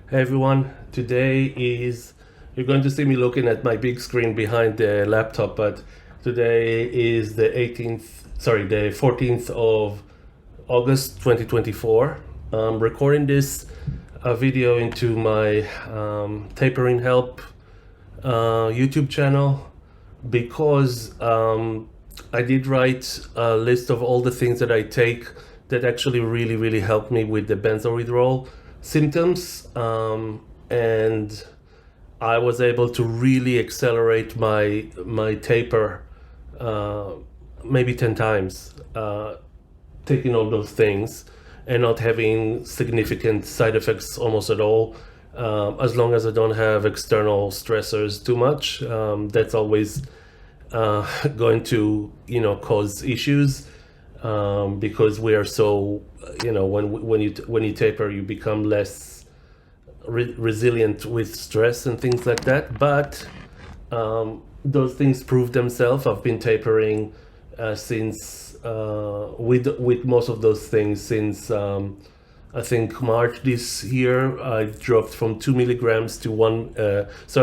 Hey everyone, you're going to see me looking at my big screen behind the laptop, but today is the 14th of August 2024. I'm recording this video into my tapering help YouTube channel because I did write a list of all the things that I take that actually really help me with the benzo withdrawal symptoms, and I was able to really accelerate my taper uh, maybe 10 times, taking all those things and not having significant side effects almost at all. As long as I don't have external stressors too much, that's always going to cause issues, because we are so when you taper you become less resilient with stress and things like that. But those things prove themselves. I've been tapering since with most of those things since I think March this year. I dropped from 2 milligrams to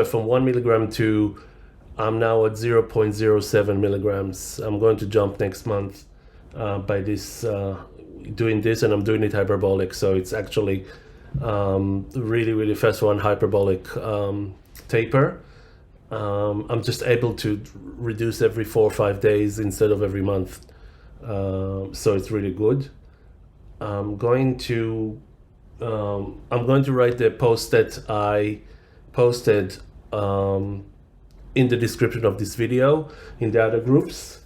from 1 milligram to I'm now at 0.07 milligrams. I'm going to jump next month by this doing this, and I'm doing it hyperbolic, so it's actually really fast one hyperbolic taper. I'm just able to reduce every 4 or 5 days instead of every month, so it's really good. I'm going to write the post that I posted in the description of this video in the other groups.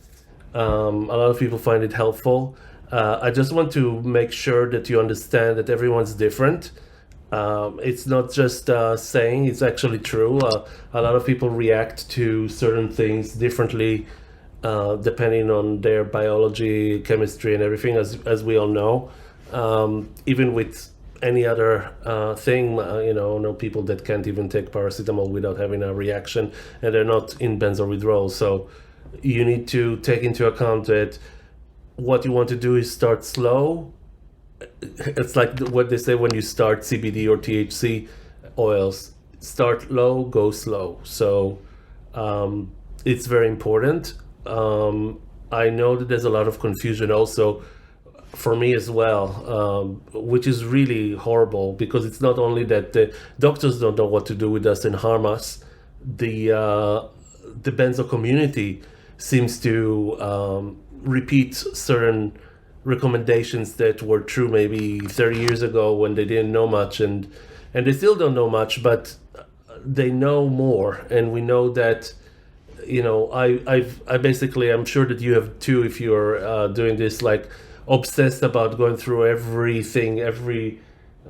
A lot of people find it helpful. I just want to make sure that you understand that everyone's different. It's not just saying, it's actually true. A lot of people react to certain things differently, depending on their biology, chemistry, and everything, as we all know. Even with any other thing, I know people that can't even take paracetamol without having a reaction, and they're not in benzo withdrawal. So you need to take into account that what you want to do is start slow. It's like what they say when you start CBD or THC oils: start low, go slow. So it's very important. I know that there's a lot of confusion also for me as well, which is really horrible, because it's not only that the doctors don't know what to do with us and harm us. The benzo community seems to repeat certain recommendations that were true maybe 30 years ago when they didn't know much, and they still don't know much, but they know more. And we know that, I basically, I'm sure that you have too, if you're doing this, like, obsessed about going through everything.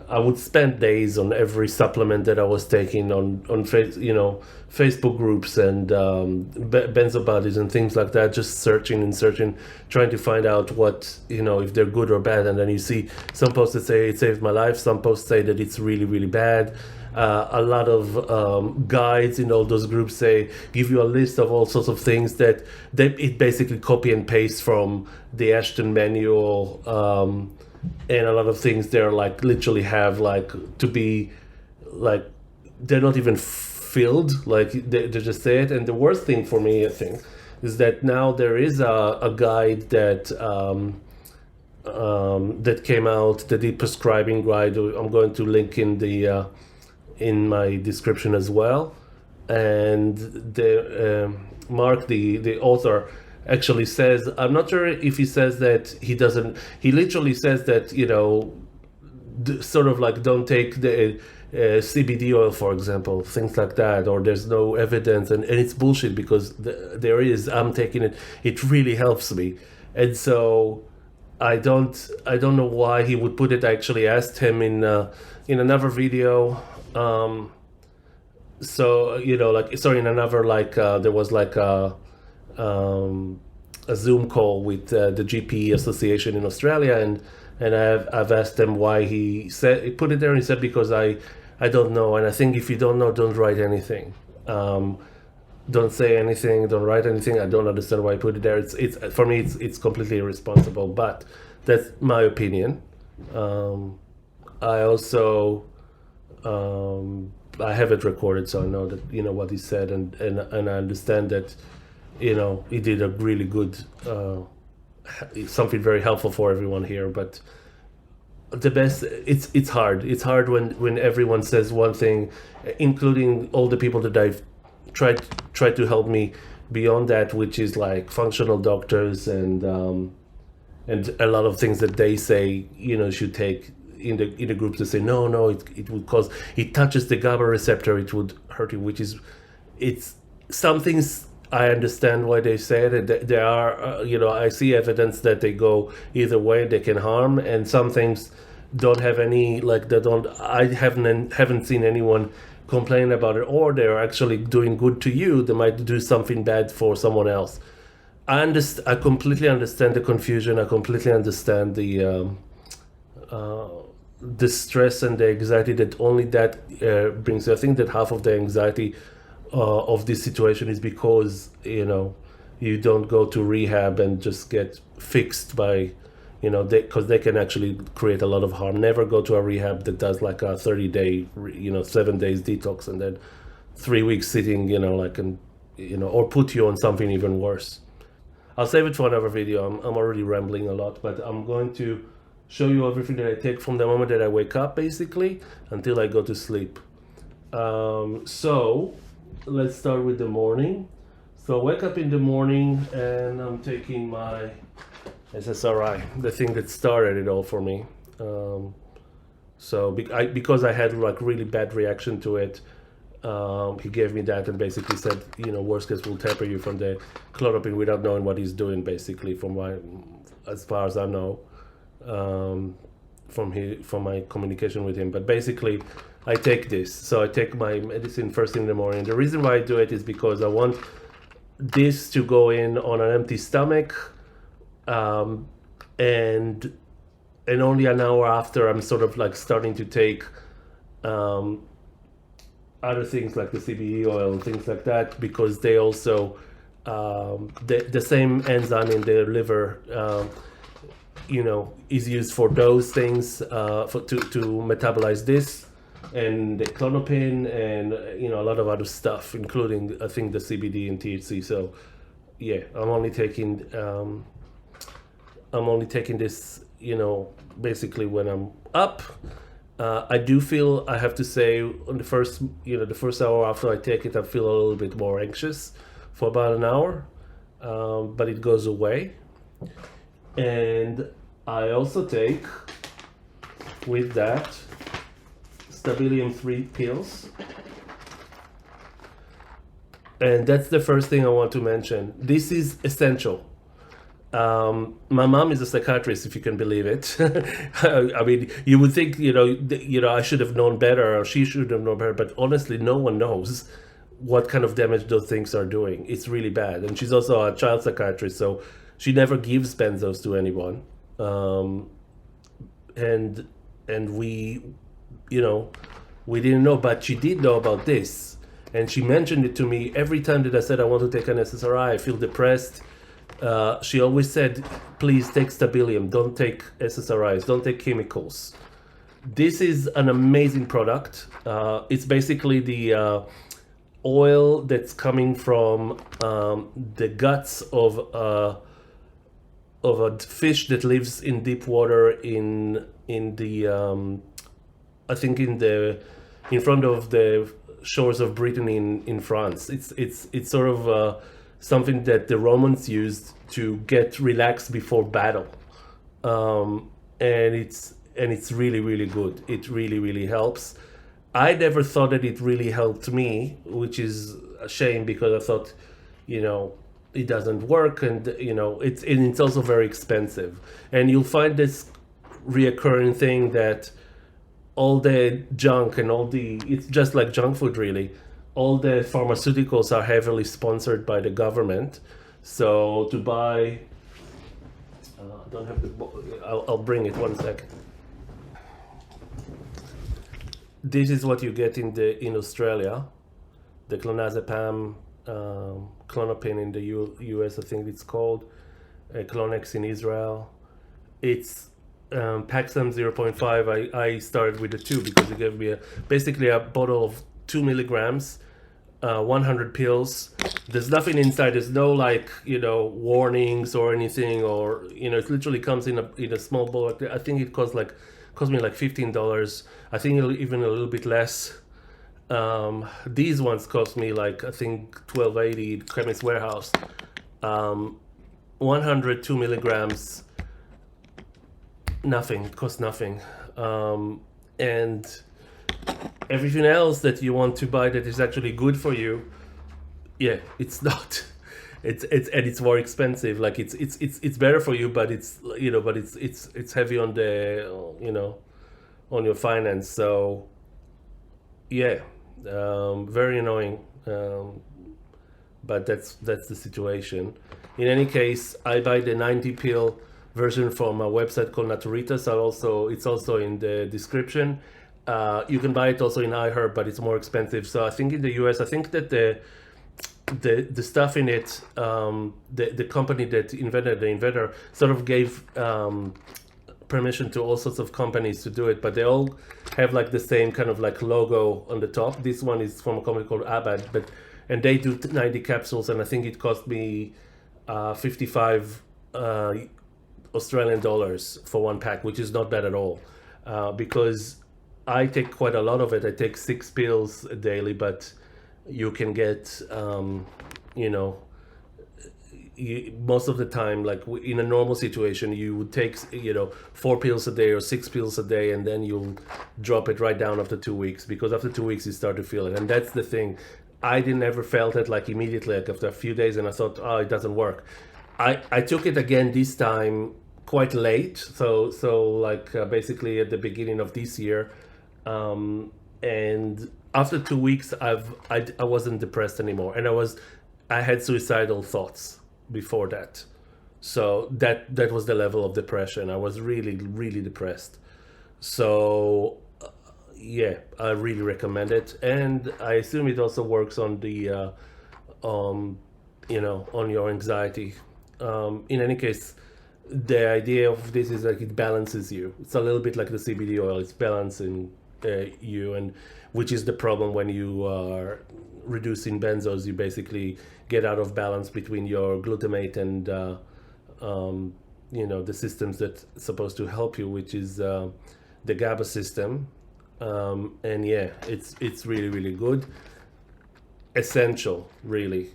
I would spend days on every supplement that I was taking on Facebook groups and benzo buddies and things like that, just searching and searching, trying to find out what, if they're good or bad. And then you see some posts that say it saved my life, some posts say that it's really bad. A lot of guides in all those groups give you a list of all sorts of things that it basically copy and paste from the Ashton manual, and a lot of things they're like literally have like to be like, they're not even filled, like they just say it. And the worst thing for me, I think, is that now there is a guide that that came out, the Deprescribing guide. I'm going to link in my description as well. And the Mark, the author, actually says, I'm not sure if he says that he literally says that, sort of like, don't take the CBD oil, for example, things like that, or there's no evidence, and it's bullshit, because there is. I'm taking it, it really helps me. And so I don't know why he would put it. I actually asked him in another video, in another, there was like a Zoom call with the GP Association in Australia, and I've asked him why he put it there, and he said, because I don't know. And I think if you don't know, don't write anything. Don't say anything, don't write anything. I don't understand why I put it there. It's for me, it's completely irresponsible, but that's my opinion. I also I have it recorded, so I know that what he said, and I understand that he did a really good something very helpful for everyone here. But the best, it's hard when everyone says one thing, including all the people that I've tried to help me beyond that, which is like functional doctors and a lot of things that they say should take in the groups. They say no, it would cause, it touches the GABA receptor, it would hurt you, which is, it's some things I understand why they say it. There are I see evidence that they go either way, they can harm, and some things don't have any, like, they don't, I haven't seen anyone complain about it, or they're actually doing good to you. They might do something bad for someone else. I completely understand the confusion. I completely understand the stress and the anxiety that only that brings. I think that half of the anxiety of this situation is because you don't go to rehab and just get fixed by because they can actually create a lot of harm. Never go to a rehab that does like a 30-day 7 days detox and then 3 weeks sitting or put you on something even worse. I'll save it for another video. I'm already rambling a lot, but I'm going to show you everything that I take from the moment that I wake up, basically, until I go to sleep. So let's start with the morning. So I wake up in the morning and I'm taking my SSRI, the thing that started it all for me. Because I had like really bad reaction to it, he gave me that and basically said, worst case, we'll taper you from the clonopin without knowing what he's doing, basically, as far as I know, from my communication with him. But basically, I take this. So I take my medicine first thing in the morning. The reason why I do it is because I want this to go in on an empty stomach, and only an hour after I'm sort of like starting to take other things like the CBD oil and things like that, because they also the same enzyme in the liver is used for those things, to metabolize this and the clonopin and a lot of other stuff, including I think the CBD and THC. So yeah, I'm only taking this basically when I'm up. I do feel, I have to say, on the first hour after I take it, I feel a little bit more anxious for about an hour, but it goes away. And I also take, with that, Stabilium 3 pills. And that's the first thing I want to mention. This is essential. My mom is a psychiatrist, if you can believe it. I mean, you would think, I should have known better, or she should have known better, but honestly, no one knows what kind of damage those things are doing. It's really bad. And she's also a child psychiatrist, so she never gives benzos to anyone. And we didn't know, but she did know about this. And she mentioned it to me every time that I said I want to take an SSRI, I feel depressed. She always said, please take Stabilium, don't take SSRIs, don't take chemicals. This is an amazing product. It's basically the oil that's coming from the guts of a fish that lives in deep water in the I think in front of the shores of Brittany in France. It's sort of something that the Romans used to get relaxed before battle, and it's really, really good. It really, really helps. I never thought that it really helped me, which is a shame, because I thought, it doesn't work, and it's also very expensive. And you'll find this reoccurring thing that all the junk and it's just like junk food, really. All the pharmaceuticals are heavily sponsored by the government. So to buy, I don't have the, I'll bring it one second. This is what you get in Australia, the clonazepam, clonopin in the US, I think it's called, Clonex in Israel. It's Paxam 0.5. I started with the 2 because it gave me basically a bottle of 2 milligrams, 100 pills. There's nothing inside. There's no like warnings or anything, or it literally comes in a small bottle. I think it cost me like $15. I think even a little bit less. These ones cost me like I think 12.80 Chemist Warehouse. 102 milligrams. Nothing. It costs nothing. And everything else that you want to buy that is actually good for you, yeah, it's not. It's more expensive. Like it's better for you, but it's heavy on the on your finance. So yeah, very annoying. But that's the situation. In any case, I buy the 90 pill version from a website called Naturitas. It's also in the description. You can buy it also in iHerb, but it's more expensive. So I think in the US, I think that the stuff in it, the company that invented the inventor sort of gave permission to all sorts of companies to do it, but they all have like the same kind of like logo on the top. This one is from a company called Abad, and they do 90 capsules, and I think it cost me 55 Australian dollars for one pack, which is not bad at all, because I take quite a lot of it. I take 6 pills daily, but you can get, most of the time, like in a normal situation, you would take, 4 pills a day or 6 pills a day, and then you'll drop it right down after 2 weeks, because after 2 weeks you start to feel it. And that's the thing. I didn't ever felt it like immediately, like after a few days, and I thought, oh, it doesn't work. I took it again this time quite late, so like basically at the beginning of this year, and after 2 weeks, I wasn't depressed anymore, and I had suicidal thoughts before that, so that was the level of depression. I was really, really depressed. So yeah, I really recommend it, and I assume it also works on the on your anxiety. In any case, the idea of this is like it balances you. It's a little bit like the CBD oil. It's balancing you, and which is the problem when you are reducing benzos. You basically get out of balance between your glutamate and the systems that supposed to help you, which is the GABA system. And yeah, it's really, really good. Essential, really.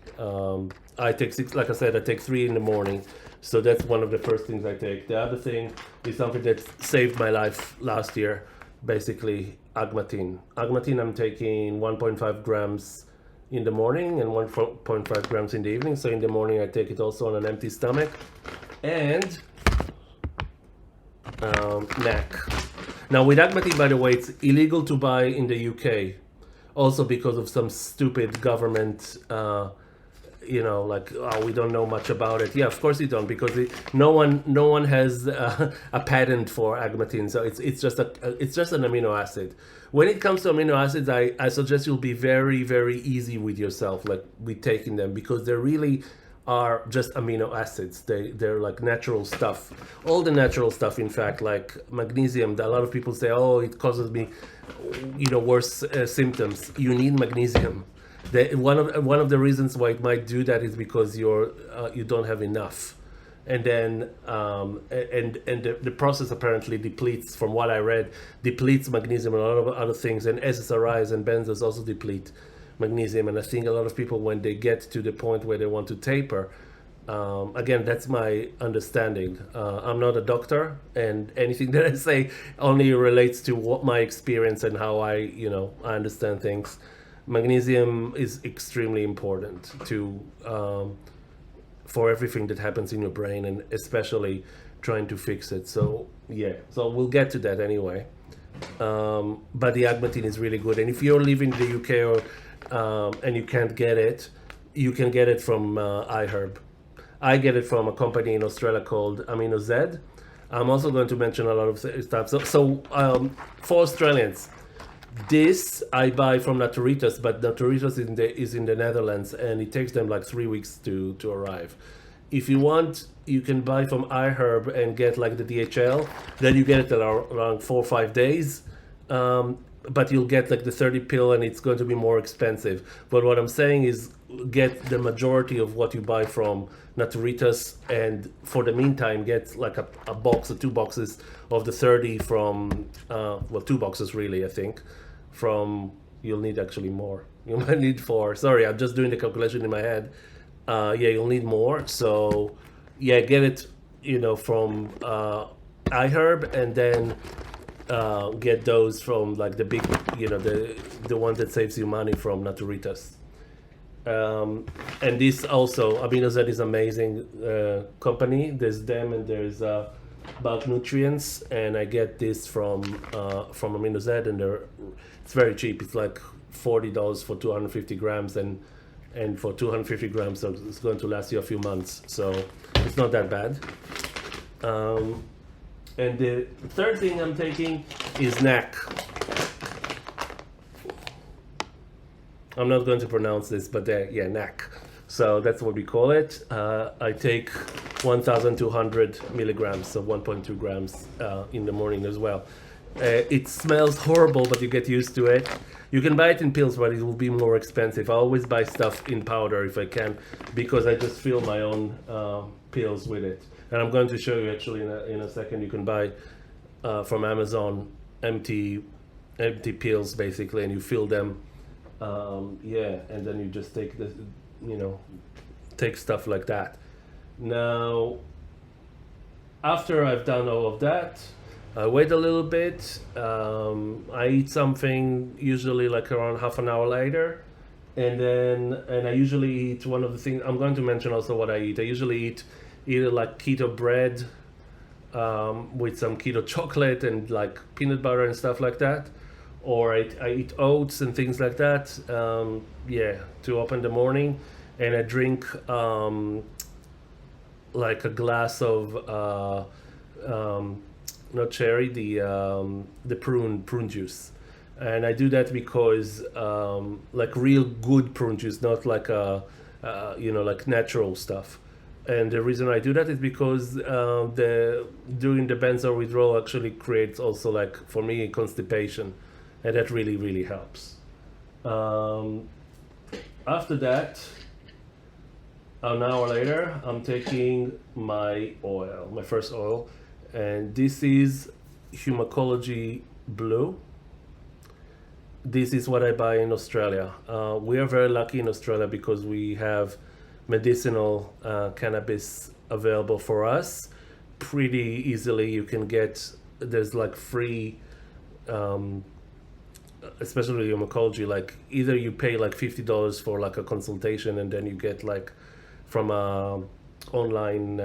I take 6, like I said, I take 3 in the morning. So that's one of the first things I take. The other thing is something that saved my life last year, basically Agmatine. Agmatine, I'm taking 1.5 grams in the morning and 1.5 grams in the evening. So in the morning, I take it also on an empty stomach. And NAC. Now with Agmatine, by the way, it's illegal to buy in the UK. Also because of some stupid government, like, oh, we don't know much about it. Yeah, of course you don't, because no one has a patent for Agmatine. So it's just an amino acid. When it comes to amino acids, I suggest you'll be very, very easy with yourself, like with taking them, because they really are just amino acids. They're like natural stuff. All the natural stuff, in fact, like magnesium. A lot of people say, oh, it causes me, worse symptoms. You need magnesium. One of the reasons why it might do that is because you don't have enough, and then the process apparently depletes, from what I read, depletes magnesium and a lot of other things, and SSRIs and benzos also deplete magnesium. And I think a lot of people, when they get to the point where they want to taper, again, that's my understanding. I'm not a doctor, and anything that I say only relates to what my experience and how I understand things. Magnesium is extremely important for everything that happens in your brain, and especially trying to fix it. So yeah, so we'll get to that anyway. But the Agmatine is really good, and if you're living in the UK and you can't get it, you can get it from iHerb. I get it from a company in Australia called Amino Z. I'm also going to mention a lot of stuff. So for Australians, this I buy from Naturitas, but Naturitas is in the Netherlands, and it takes them like 3 weeks to arrive. If you want, you can buy from iHerb and get like the DHL. Then you get it around 4 or 5 days. But you'll get like the 30 pill and it's going to be more expensive. But what I'm saying is get the majority of what you buy from Naturitas, and for the meantime get like a box or 2 boxes of the 30 from, 2 boxes really, I think, from, you'll need actually more. You might need 4. Sorry, I'm just doing the calculation in my head. You'll need more. So get it, from iHerb, and then get those from like the big, the one that saves you money from Naturitas. And this also, AminoZ is amazing company. There's them and there's Bulk Nutrients, and I get this from AminoZ, and it's very cheap. It's like $40 for 250 grams, and for 250 grams, so it's going to last you a few months. So it's not that bad. And the third thing I'm taking is NAC. I'm not going to pronounce this, but NAC. So that's what we call it. I take 1,200 milligrams, so 1.2 grams in the morning as well. It smells horrible, but you get used to it. You can buy it in pills, but it will be more expensive. I always buy stuff in powder if I can, because I just fill my own pills with it. And I'm going to show you actually in a second. You can buy from Amazon empty pills basically, and you fill them. And then you just take take stuff like that. Now, after I've done all of that, I wait a little bit. I eat something usually like around half an hour later, and I usually eat one of the things. I'm going to mention also what I eat. I usually eat either like keto bread with some keto chocolate and like peanut butter and stuff like that, or I eat oats and things like that, to open the morning. And I drink like a glass of not cherry, the prune juice. And I do that because like real good prune juice, not like like natural stuff. And the reason I do that is because doing the benzo withdrawal actually creates also, like, for me, constipation, and that really, really helps. After that, an hour later, I'm taking my oil, my first oil, and this is Humacology Blue. This is what I buy in Australia. We are very lucky in Australia because we have medicinal cannabis available for us pretty easily. You can get, there's like free, especially Humacology, like either you pay like $50 for like a consultation, and then you get like from a online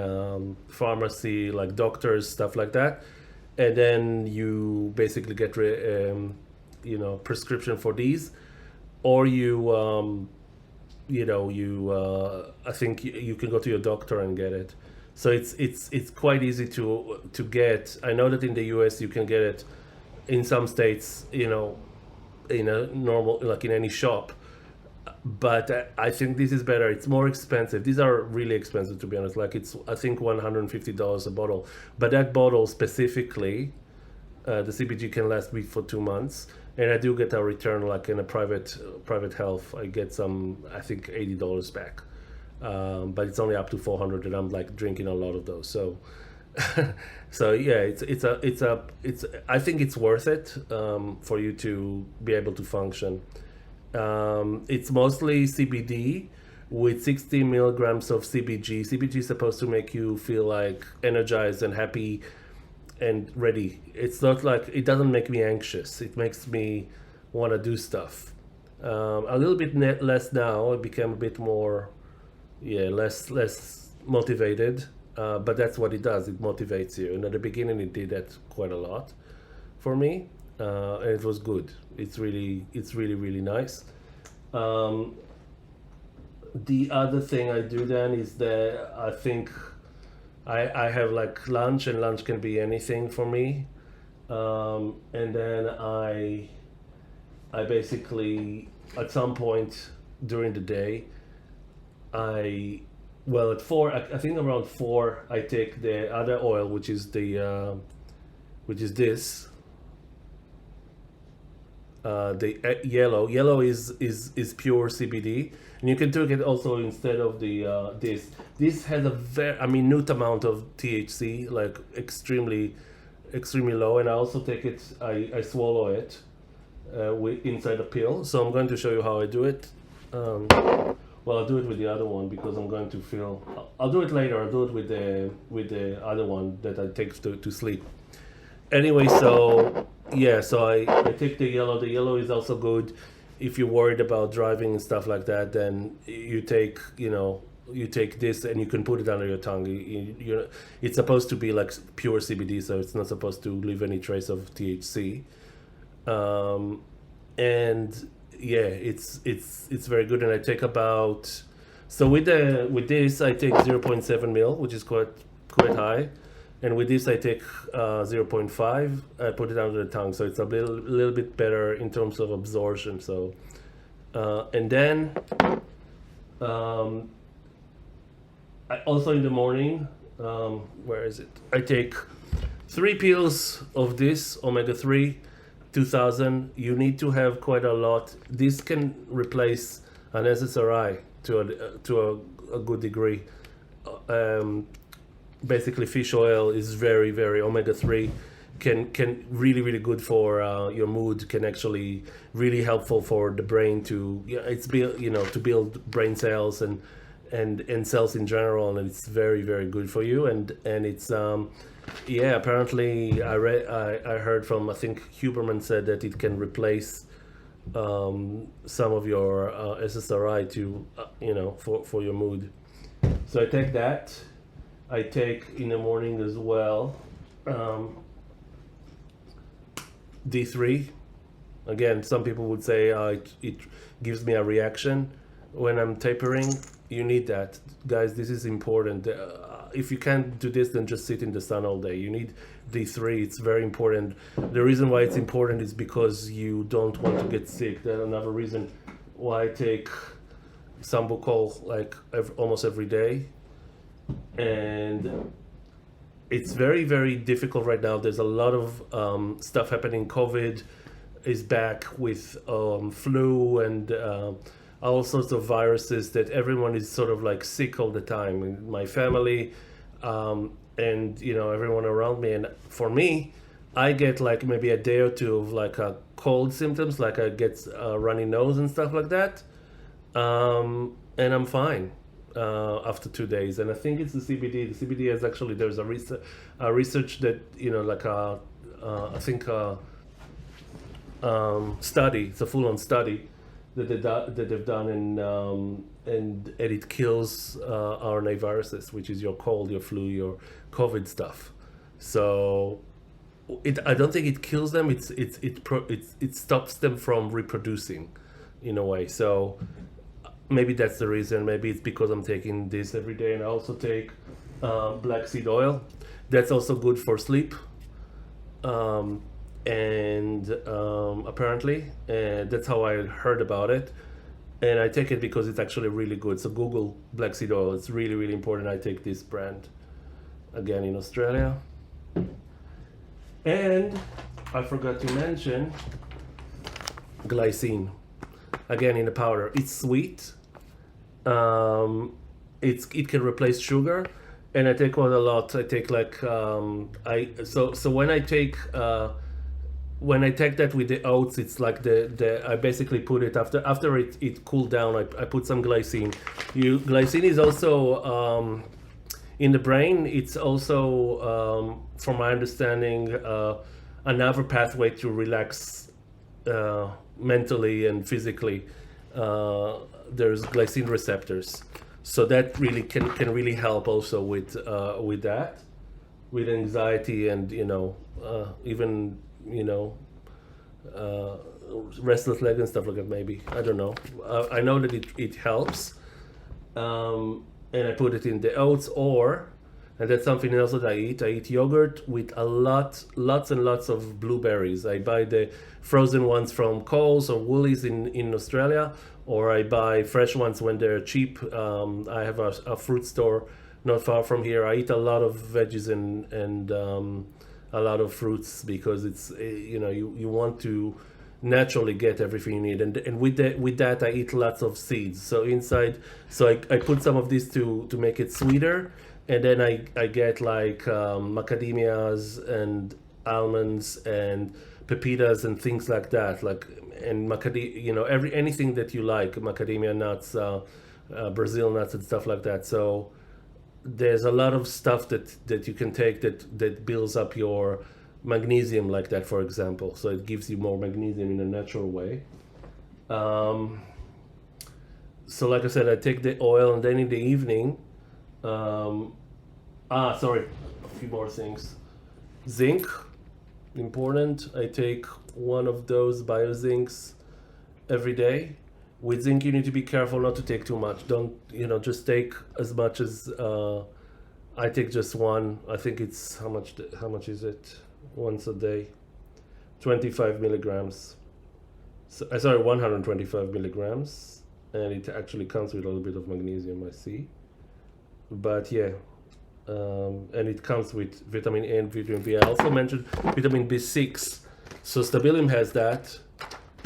pharmacy, like doctors, stuff like that, and then you basically get prescription for these, or I think you can go to your doctor and get it. So it's quite easy to get. I know that in the US you can get it in some states, in a normal, like in any shop. But I think this is better. It's more expensive. These are really expensive, to be honest. Like it's, I think, $150 a bottle. But that bottle specifically, the CBG can last me for 2 months. And I do get a return, like in a private health. I get some, I think, $80 back. But it's only up to 400, and I'm like drinking a lot of those. So, I think it's worth it for you to be able to function. It's mostly CBD with 60 milligrams of CBG. CBG is supposed to make you feel like energized and happy and ready. It's not like, it doesn't make me anxious. It makes me want to do stuff. A little bit less now. I became a bit more, less motivated. But that's what it does. It motivates you. And at the beginning, it did that quite a lot for me, and it was good. It's really, really nice. The other thing I do then is that I think I have like lunch, and lunch can be anything for me. And then I basically, at some point during the day, I well, at 4, I think around 4, I take the other oil, which is which is this. The yellow. Yellow is pure CBD, and you can take it also instead of the this. This has a very, minute amount of THC, like extremely low, and I also take it. I swallow it inside a pill. So I'm going to show you how I do it. Well, I'll do it with the other one because I'm going to feel. I'll do it later. I'll do it with the other one that I take to sleep. Anyway, so yeah, so I take the yellow. The yellow is also good if you're worried about driving and stuff like that. Then you take this and you can put it under your tongue. It's supposed to be like pure CBD, so it's not supposed to leave any trace of THC. And yeah, it's very good. And I take about, so with this I take 0.7 mil, which is quite high. And with this I take 0.5. I put it under the tongue, so it's a little bit better in terms of absorption. So and then I also in the morning, where is it? I take 3 pills of this omega-3 2000. You need to have quite a lot. This can replace an SSRI to a good degree. Basically, fish oil is very omega-3 can really good for your mood. Can actually really helpful for the brain to to build brain cells and cells in general, and it's very good for you. And it's apparently I heard from, I think Huberman said that it can replace some of your SSRI to for your mood. So I take that. I take in the morning as well D3. Again, some people would say it gives me a reaction when I'm tapering. You need that, guys. This is important. If you can't do this, then just sit in the sun all day. You need D3. It's very important. The reason why it's important is because you don't want to get sick. That's another reason why I take Sambucol like almost every day. And it's very difficult right now. There's a lot of stuff happening. COVID is back with flu and all sorts of viruses that everyone is sort of like sick all the time in my family, and everyone around me. And for me, I get like maybe a day or two of like a cold symptoms, like I get a runny nose and stuff like that, and I'm fine after 2 days. And I think it's the CBD. The CBD is actually, there's a research that I think study. It's a full-on study that they've done, and it kills RNA viruses, which is your cold, your flu, your COVID stuff. So I don't think it kills them. It stops them from reproducing, in a way. So maybe that's the reason. Maybe it's because I'm taking this every day, and I also take black seed oil. That's also good for sleep. And apparently that's how I heard about it, and I take it because it's actually really good. So Google black seed oil. It's really important. I take this brand again in Australia. And I forgot to mention Glycine, again in the powder. It's sweet. It can replace sugar, and I take quite a lot. I take like so when I take that with the oats, it's like I basically put it after it cooled down. I put some glycine. Glycine is also in the brain. It's also, from my understanding, another pathway to relax mentally and physically. There's glycine receptors, so that really can really help also with that, with anxiety and even restless leg and stuff like that. Maybe, I don't know. I know that it helps, and I put it in the oats, or And that's something else that I eat. I eat yogurt with lots and lots of blueberries. I buy the frozen ones from Coles or Woolies in Australia, or I buy fresh ones when they're cheap. I have a fruit store not far from here. I eat a lot of veggies and a lot of fruits because it's you want to naturally get everything you need, and with that I eat lots of seeds. So inside, so I put some of this to make it sweeter, and then I get like macadamias and almonds and pepitas and things like that, like, and anything that you like, macadamia nuts, Brazil nuts and stuff like that. So there's a lot of stuff that you can take that builds up your magnesium, like that, for example. So it gives you more magnesium in a natural way. So like I said, I take the oil, and then in the evening, sorry, a few more things. Zinc, important. I take one of those biozincs every day. With zinc, you need to be careful not to take too much. Don't, just take as much as, I take just one. I think it's, how much is it? Once a day, 25 milligrams. So, sorry, 125 milligrams. And it actually comes with a little bit of magnesium, I see. But yeah, and it comes with vitamin A and vitamin B. I also mentioned vitamin B6. So Stabilium has that.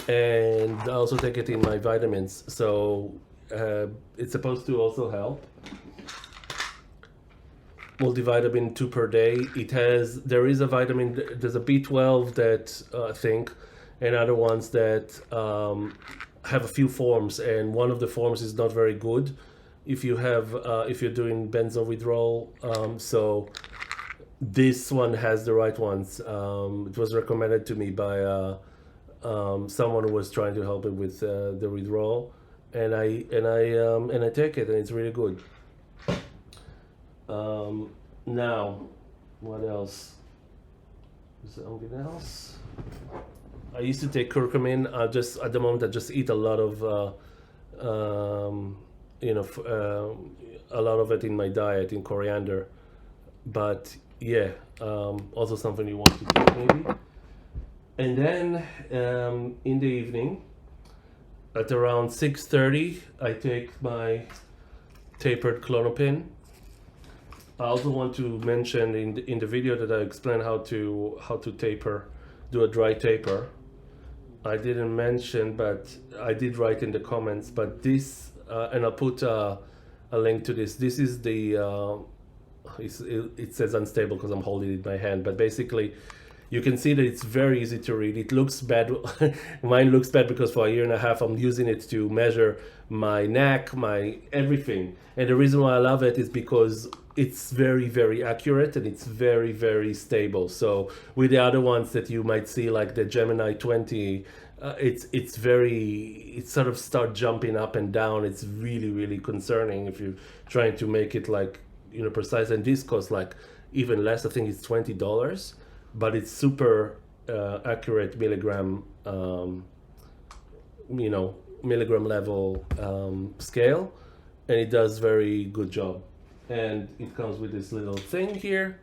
And I also take it in my vitamins. So it's supposed to also help. Multivitamin 2 per day. There is a vitamin, there's a B12 that I think, and other ones that have a few forms, and one of the forms is not very good if you're doing benzo withdrawal. So this one has the right ones. It was recommended to me by someone who was trying to help me with the withdrawal, and I take it, and it's really good. Now, what else? Is there anything else? I used to take curcumin. At the moment I just eat a lot of a lot of it in my diet, in coriander. But yeah, also something you want to take maybe. And then in the evening, at around 6:30, I take my tapered Klonopin. I also want to mention in the video that I explain how to taper, do a dry taper. I didn't mention, but I did write in the comments. But this, and I'll put a link to this. This is the it says unstable because I'm holding it in my hand, but basically you can see that it's very easy to read. It looks bad. Mine looks bad because for a year and a half I'm using it to measure my neck, my everything. And the reason why I love it is because it's very, very accurate, and it's very, very stable. So with the other ones that you might see, like the Gemini 20, it sort of start jumping up and down. It's really, really concerning if you're trying to make it like, precise. And this costs like even less. I think it's $20, but it's super accurate milligram, milligram level scale, and it does very good job. And it comes with this little thing here,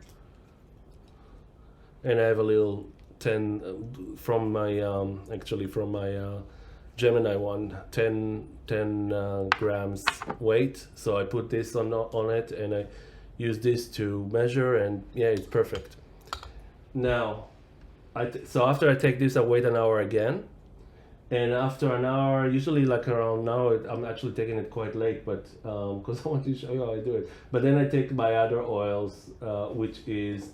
and I have a little 10 from my Gemini one, 10 grams weight. So I put this on it, and I use this to measure, and yeah, it's perfect. Now, so after I take this, I wait an hour again. And after an hour, usually like around now, I'm actually taking it quite late, but because I want to show you how I do it. But then I take my other oils, which is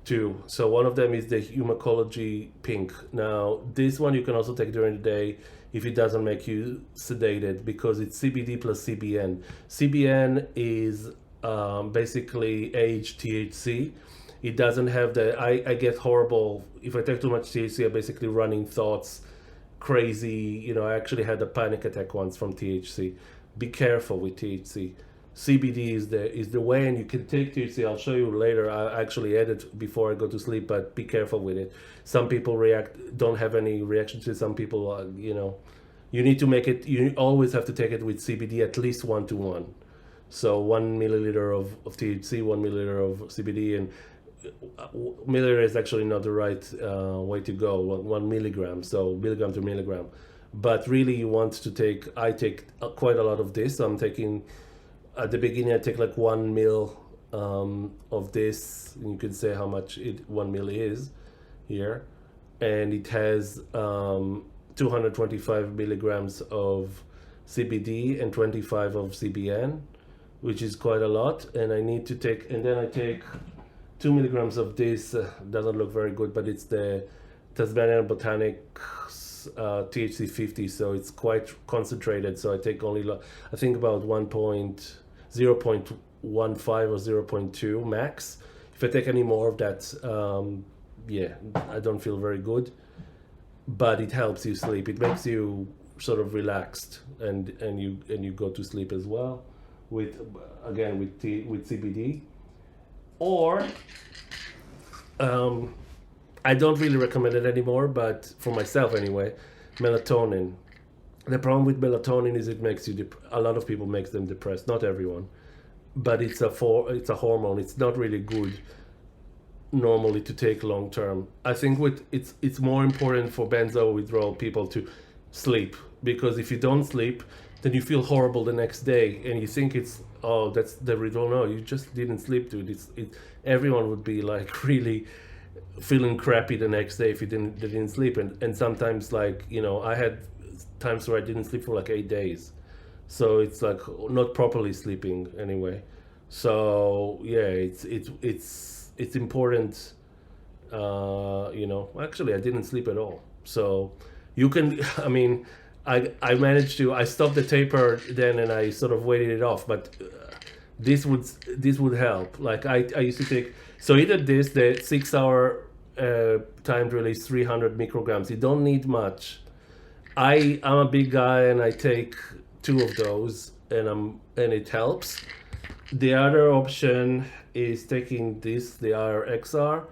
two. So one of them is the Humacology Pink. Now, this one you can also take during the day if it doesn't make you sedated, because it's CBD plus CBN. CBN is basically aged THC. It doesn't have I get horrible, if I take too much THC, I basically running thoughts, crazy, I actually had a panic attack once from THC. Be careful with THC. CBD is the way, and you can take THC. I'll show you later. I actually add it before I go to sleep, but be careful with it. Some people don't have any reaction to it. Some people, you need to make it, you always have to take it with CBD at least 1 to 1. So 1 milliliter of THC, 1 milliliter of CBD, and milliliter is actually not the right way to go. 1 milligram, so milligram to milligram. But really, you want to take. I take quite a lot of this. So I'm taking at the beginning. I take like 1 ml of this. And you can say how much 1 ml is here, and it has 225 milligrams of CBD and 25 of CBN, which is quite a lot. And I need to take, and then I take 2 milligrams of this. Doesn't look very good, but it's the Tasmanian Botanics THC 50, so it's quite concentrated. So I take only, I think about 0.15 or 0.2 max. If I take any more of that, I don't feel very good. But it helps you sleep. It makes you sort of relaxed, and you go to sleep as well. With CBD, or I don't really recommend it anymore, but for myself anyway, melatonin. The problem with melatonin is it makes you a lot of people makes them depressed. Not everyone, but it's a hormone. It's not really good normally to take long term. I think it's more important for benzo withdrawal people to sleep, because if you don't sleep, then you feel horrible the next day, and you think that's the withdrawal. No, you just didn't sleep, dude. Everyone would be like really feeling crappy the next day if they didn't sleep, and sometimes, like, I had times where I didn't sleep for like 8 days, so it's like not properly sleeping anyway. So yeah, it's important. Actually, I didn't sleep at all, so you can. I mean, I managed to. I stopped the taper then, and I sort of waited it off, but this would help. Like I used to take. So either this, the 6-hour timed release 300 micrograms. You don't need much. I'm a big guy, and I take 2 of those, and it helps. The other option is taking this, the IRXR.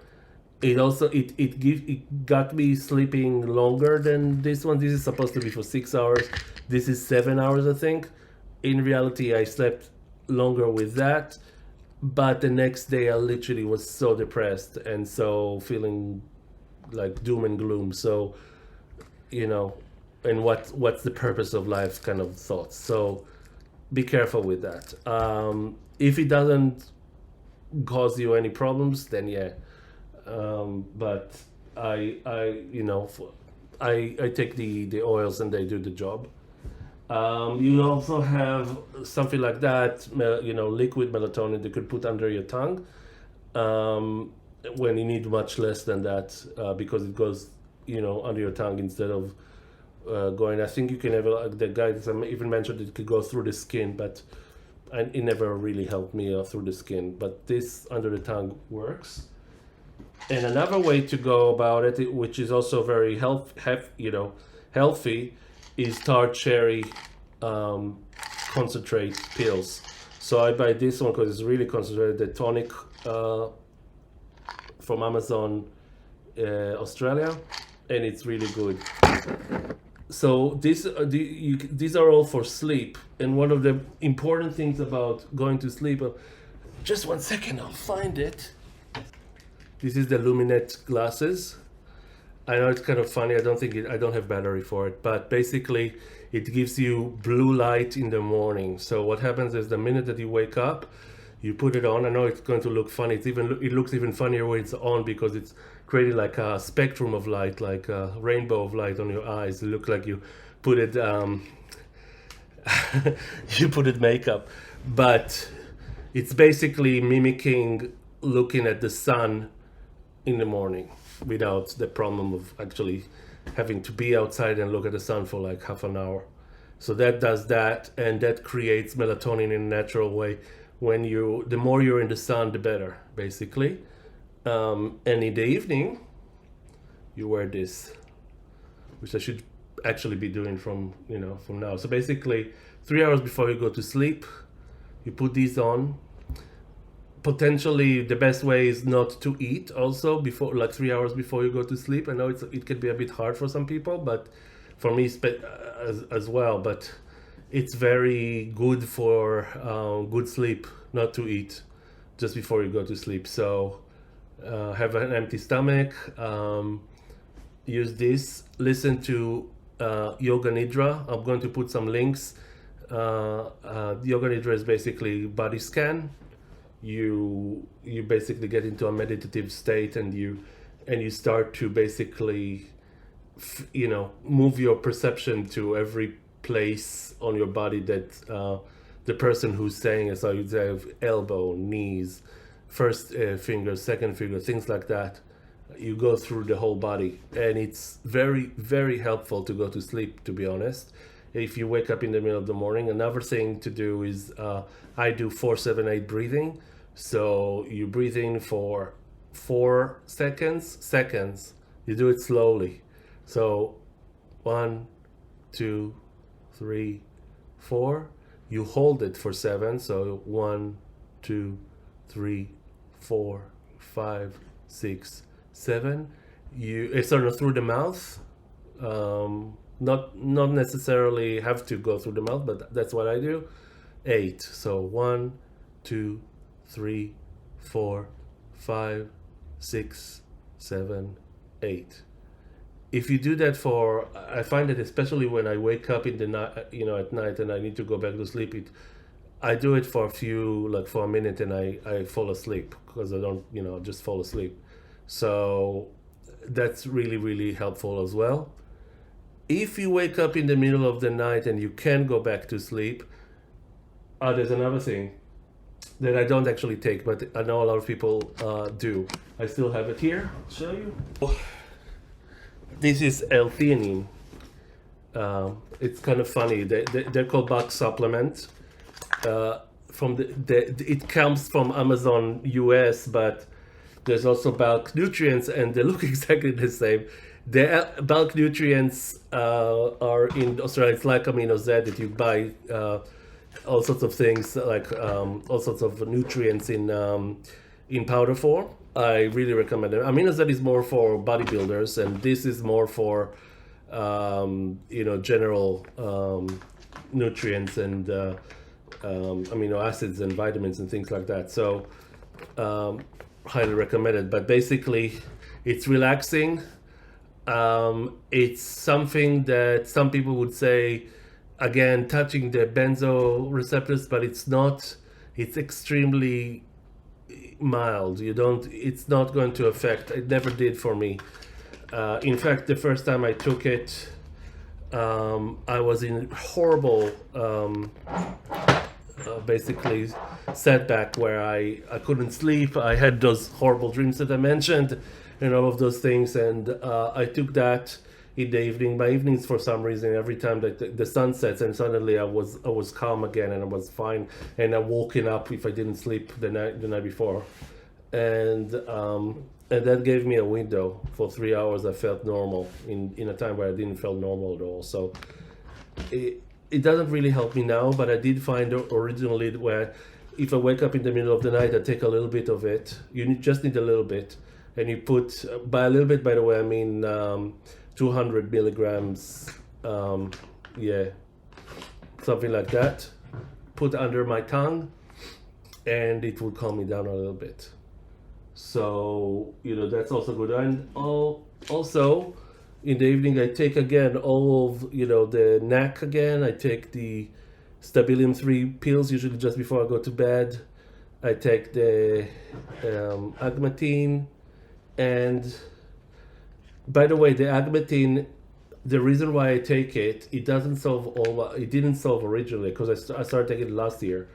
It got me sleeping longer than this one. This is supposed to be for 6 hours. This is 7 hours, I think. In reality, I slept longer with that, but the next day I literally was so depressed and so feeling like doom and gloom. So, and what's the purpose of life kind of thoughts. So be careful with that. If it doesn't cause you any problems, then yeah. But I take the oils, and they do the job. You also have something like that, liquid melatonin they could put under your tongue, when you need much less than that, because it goes, under your tongue instead of going. I think you can have, the guy that even mentioned it could go through the skin, but it never really helped me through the skin. But this under the tongue works. And another way to go about it, which is also very healthy, is tart cherry concentrate pills. So I buy this one because it's really concentrated. The tonic from Amazon, Australia, and it's really good. So these are all for sleep. And one of the important things about going to sleep, just 1 second, I'll find it. This is the Luminette glasses. I know it's kind of funny. I don't have battery for it, but basically it gives you blue light in the morning. So what happens is the minute that you wake up, you put it on. I know it's going to look funny. It looks even funnier when it's on, because it's created like a spectrum of light, like a rainbow of light on your eyes. It looks like you put it you put it makeup, but it's basically mimicking looking at the sun in the morning without the problem of actually having to be outside and look at the sun for like half an hour. So that does that, and that creates melatonin in a natural way. The more you're in the sun, the better, basically. And in the evening, you wear this, which I should actually be doing from now. So basically, 3 hours before you go to sleep, you put these on. Potentially the best way is not to eat also before, like 3 hours before you go to sleep. I know it can be a bit hard for some people, but for me as well. But it's very good for good sleep not to eat just before you go to sleep. So have an empty stomach, use this, listen to Yoga Nidra. I'm going to put some links. Yoga Nidra is basically body scan. You basically get into a meditative state, and you start to basically move your perception to every place on your body that the person who's saying it. So you have elbow, knees, first finger, second finger, things like that. You go through the whole body, and it's very, very helpful to go to sleep, to be honest. If you wake up in the middle of the morning, another thing to do is I do 4-7-8 breathing. So you breathe in for 4 seconds. You do it slowly. So 1, 2, 3, 4. You hold it for 7. So 1, 2, 3, 4, 5, 6, 7. It's sort of through the mouth. Not necessarily have to go through the mouth, but that's what I do. 8. So 1, 2, 3, 4, 5, 6, 7, 8. If you do that I find that especially when I wake up in the night, at night, and I need to go back to sleep, I do it for for a minute, and I fall asleep because I don't, just fall asleep. So that's really, really helpful as well. If you wake up in the middle of the night and you can go back to sleep, there's another thing that I don't actually take, but I know a lot of people do. I still have it here. I'll show you. This is L-theanine. It's kind of funny. They're called bulk supplement. It comes from Amazon US, but there's also bulk nutrients, and they look exactly the same. The bulk nutrients are in Australia. It's like Amino Z that you buy all sorts of things, like all sorts of nutrients in powder form. I really recommend it. Amino Z is more for bodybuilders, and this is more for general nutrients and amino acids and vitamins and things like that. So highly recommended. But basically, it's relaxing. It's something that some people would say, again, touching the benzo receptors, but it's not. It's extremely mild. It's not going to affect. It never did for me. In fact, the first time I took it, I was in horrible, basically setback where I couldn't sleep. I had those horrible dreams that I mentioned, and all of those things. And I took that in the evening. My evenings, for some reason, every time that the sun sets, and suddenly I was calm again, and I was fine. And I woken up if I didn't sleep the night before, and that gave me a window for 3 hours. I felt normal in a time where I didn't feel normal at all. So it doesn't really help me now, but I did find originally where if I wake up in the middle of the night, I take a little bit of it. Just need a little bit, and you put, by a little bit, by the way, I mean 200 milligrams, something like that. Put under my tongue, and it will calm me down a little bit. So that's also good. And also in the evening, I take again all of the NAC again. I take the Stabilium 3 pills usually just before I go to bed. I take the Agmatine, and by the way, the Agmatine, the reason why I take it, it didn't solve originally, because I started taking it last year.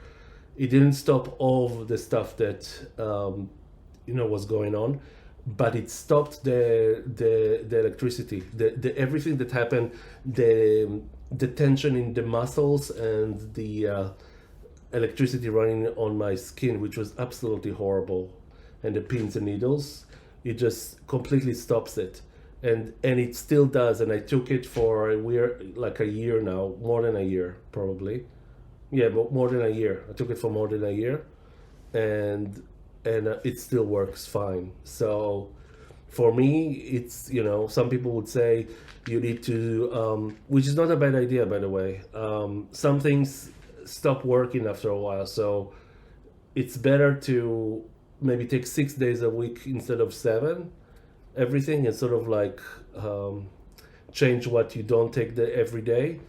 It didn't stop all of the stuff that was going on, but it stopped the electricity, the everything that happened, the tension in the muscles and the electricity running on my skin, which was absolutely horrible, and the pins and needles. It just completely stops it, and it still does. And I took it for a year now, more than a year probably. Yeah, more than a year. I took it for more than a year, and it still works fine. So For me, it's, some people would say you need to, which is not a bad idea, by the way. Some things stop working after a while, so it's better to maybe take 6 days a week instead of seven, everything, and sort of like change what you don't take every day.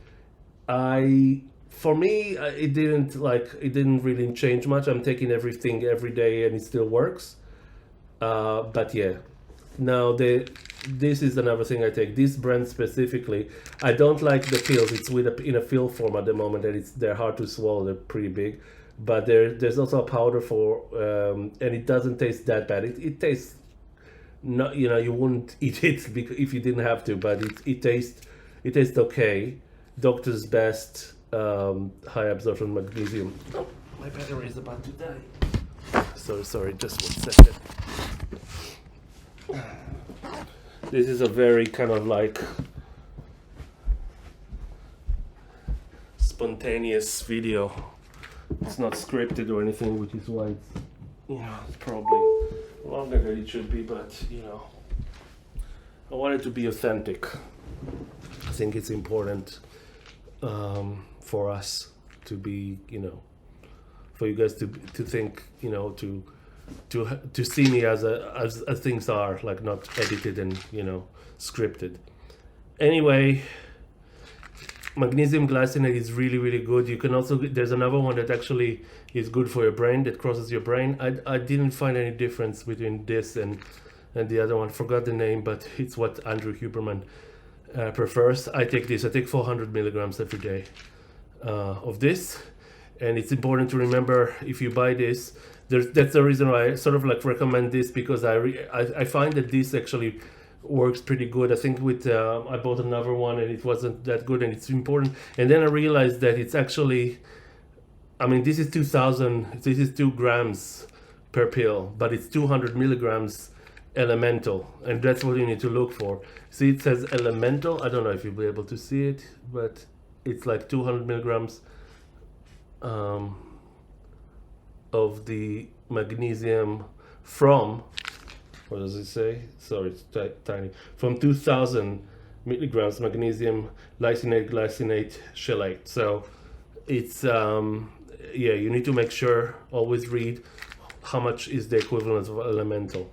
For me, it didn't really change much. I'm taking everything every day and it still works. But yeah, now this is another thing I take. This brand specifically, I don't like the pills. It's in a pill form at the moment, and they're hard to swallow. They're pretty big, but there's also a powder for, and it doesn't taste that bad. It tastes not, you wouldn't eat it if you didn't have to, but it tastes okay. Doctor's best, high absorption magnesium. Oh, my battery is about to die. Sorry, just 1 second. This is a very kind of like spontaneous video. It's not scripted or anything, which is why it's probably longer than it should be, but I want it to be authentic. I think it's important for us to be, for you guys to think, to see me as things are, like not edited and scripted. Anyway, magnesium glycinate is really, really good. You can also, there's another one that actually is good for your brain, that crosses your brain. I didn't find any difference between this and the other one. Forgot the name, but it's what Andrew Huberman prefers. I take this. I take 400 milligrams every day of this, and it's important to remember, if you buy this, that's the reason why I sort of like recommend this, because I find that this actually works pretty good. I think I bought another one and it wasn't that good, and it's important. And then I realized that it's actually, this is 2 grams per pill, but it's 200 milligrams elemental, and that's what you need to look for. See, it says elemental. I don't know if you'll be able to see it, but it's like 200 milligrams of the magnesium from, what does it say? Sorry, it's tiny. From 2000 milligrams magnesium glycinate chelate. So it's, you need to make sure, always read how much is the equivalent of elemental.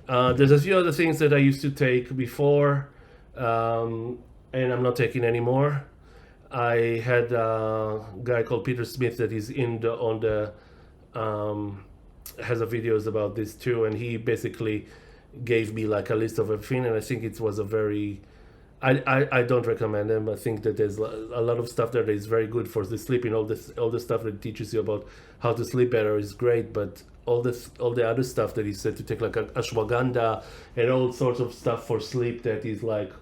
There's a few other things that I used to take before, and I'm not taking anymore. I had a guy called Peter Smith that is has a videos about this too, and he basically gave me like a list of everything, and I think it was a very, I don't recommend them. I think that there's a lot of stuff there that is very good for the sleeping. All the stuff that teaches you about how to sleep better is great, but all the other stuff that he said to take, like ashwagandha and all sorts of stuff for sleep, that is like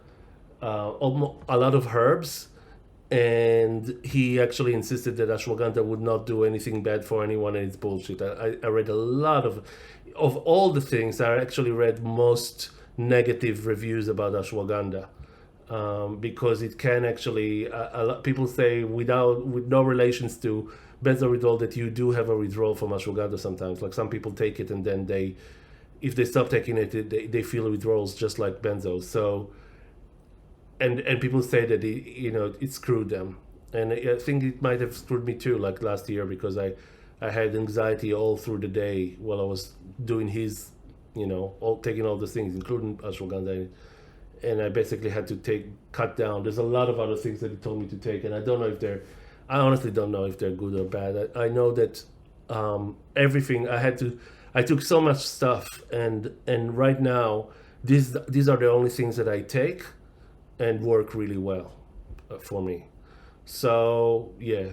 a lot of herbs. And he actually insisted that ashwagandha would not do anything bad for anyone, and it's bullshit. I read a lot of all the things. I actually read most negative reviews about ashwagandha, because it can actually, a lot people say, with no relations to benzoridol, that you do have a withdrawal from ashwagandha sometimes. Like some people take it and then if they stop taking it, they feel withdrawals just like benzo. So. And people say that it screwed them, and I think it might have screwed me too, like last year, because I had anxiety all through the day while I was doing his, taking all the things, including ashwagandha, and I basically had to cut down. There's a lot of other things that he told me to take, and I honestly don't know if they're good or bad. I know that everything I took so much stuff, and right now these are the only things that I take and work really well for me. So yeah,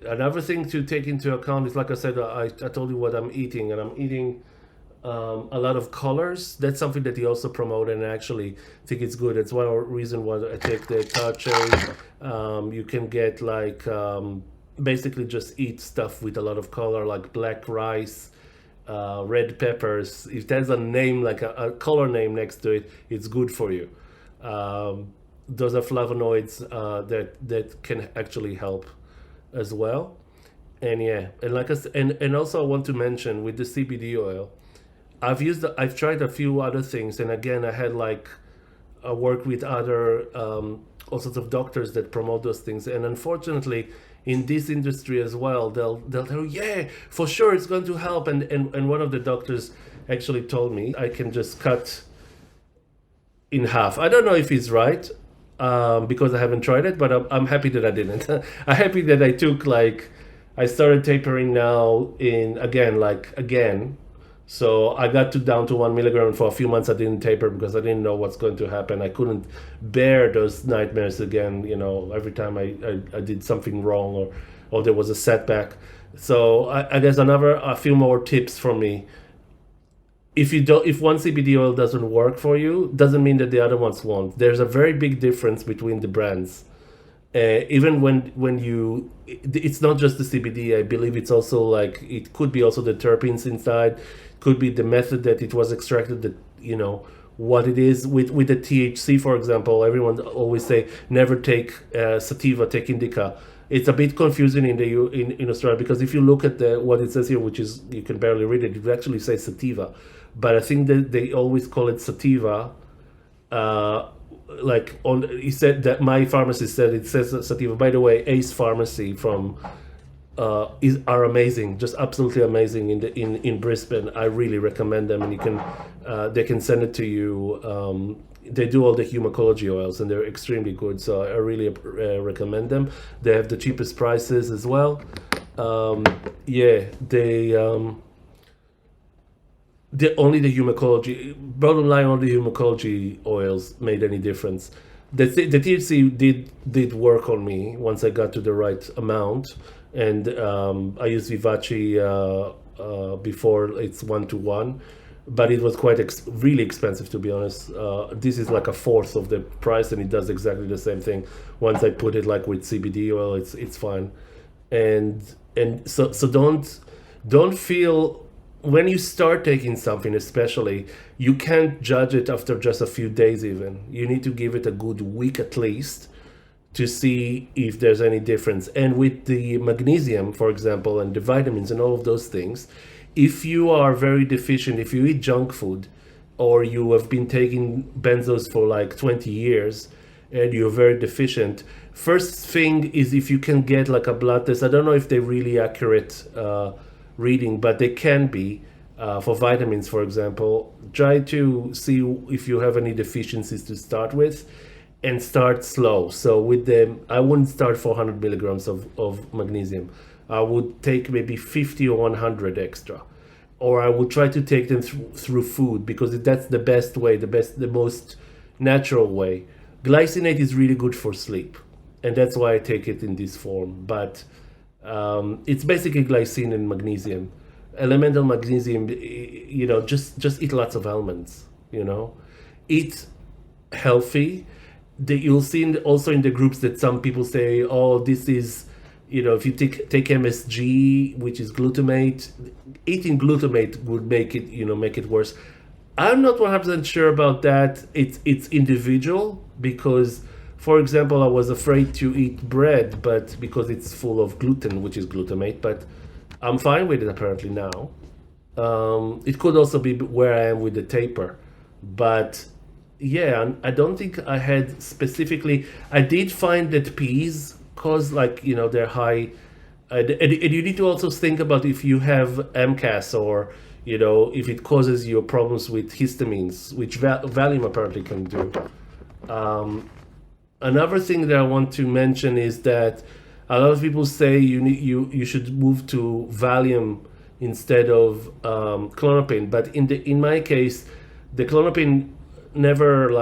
another thing to take into account is, like I said, I told you what I'm eating, and I'm eating a lot of colors. That's something that he also promoted, and I actually think it's good. It's one reason why I take the tarche. You can get like basically just eat stuff with a lot of color, like black rice, red peppers. If there's a name, like a color name next to it, it's good for you. Those are flavonoids that can actually help as well. And yeah, and like I said, and also I want to mention with the CBD oil, I've tried a few other things, and again, I had like I work with other all sorts of doctors that promote those things, and unfortunately, in this industry as well, they'll tell you, yeah, for sure it's going to help, and one of the doctors actually told me I can just cut in half. I don't know if he's right, because I haven't tried it, but I'm happy that I didn't. I'm happy that I took like I started tapering now in again. So I got down to 1 milligram, and for a few months I didn't taper because I didn't know what's going to happen. I couldn't bear those nightmares again. Every time I did something wrong or there was a setback. So I guess a few more tips from me. If one CBD oil doesn't work for you, doesn't mean that the other ones won't. There's a very big difference between the brands. Even when it's not just the CBD. I believe it's also like it could be also the terpenes inside, could be the method that it was extracted. That what it is with the THC, for example. Everyone always say never take sativa, take indica. It's a bit confusing in Australia because if you look at what it says here, which is you can barely read it, it actually says sativa, but I think that they always call it sativa. He said that my pharmacist said it says sativa. By the way, Ace Pharmacy from are amazing, just absolutely amazing in Brisbane. I really recommend them, and they can send it to you. They do all the Humacology oils, and they're extremely good. So I really recommend them. They have the cheapest prices as well. Yeah, only the Humacology. Bottom line, only the Humacology oils made any difference. The THC did work on me once I got to the right amount, and I used Vivace before it's 1-to-1, but it was quite really expensive, to be honest. This is like a fourth of the price, and it does exactly the same thing. Once I put it like with CBD oil, it's fine, and so don't feel. When you start taking something, especially, you can't judge it after just a few days even. You need to give it a good week at least to see if there's any difference. And with the magnesium, for example, and the vitamins and all of those things, if you are very deficient, if you eat junk food, or you have been taking benzos for like 20 years and you're very deficient, first thing is if you can get like a blood test. I don't know if they're really accurate reading, but they can be for vitamins, for example. Try to see if you have any deficiencies to start with, and start slow. So with them, I wouldn't start 400 milligrams of magnesium. I would take maybe 50 or 100 extra, or I would try to take them through food, because that's the best way, the most natural way. Glycinate is really good for sleep, and that's why I take it in this form. But it's basically glycine and magnesium, elemental magnesium. Just eat lots of almonds. Eat healthy. You'll see also in the groups that some people say, oh, this is, if you take MSG, which is glutamate, eating glutamate would make it worse. I'm not 100% sure about that. It's individual, because, for example, I was afraid to eat bread, but because it's full of gluten, which is glutamate, but I'm fine with it apparently now. It could also be where I am with the taper, but yeah, I don't think I had specifically. I did find that peas cause they're high, and you need to also think about if you have MCAS, or if it causes you problems with histamines, which Valium apparently can do. Another thing that I want to mention is that a lot of people say you should move to Valium instead of Klonopin, but in my case, the Klonopin never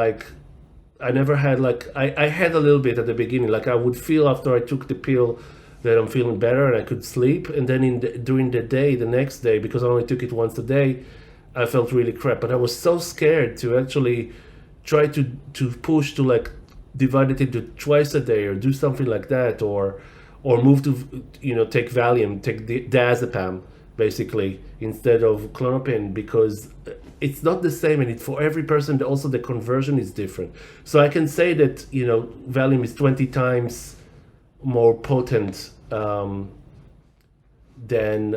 I never had I had a little bit at the beginning. I would feel after I took the pill that I'm feeling better and I could sleep, and then during the day, the next day, because I only took it once a day, I felt really crap. But I was so scared to actually try to push to divide it into twice a day, or do something like that, or move to take Valium, take the diazepam basically instead of Klonopin, because it's not the same, and for every person also the conversion is different. So I can say that Valium is 20 times more potent than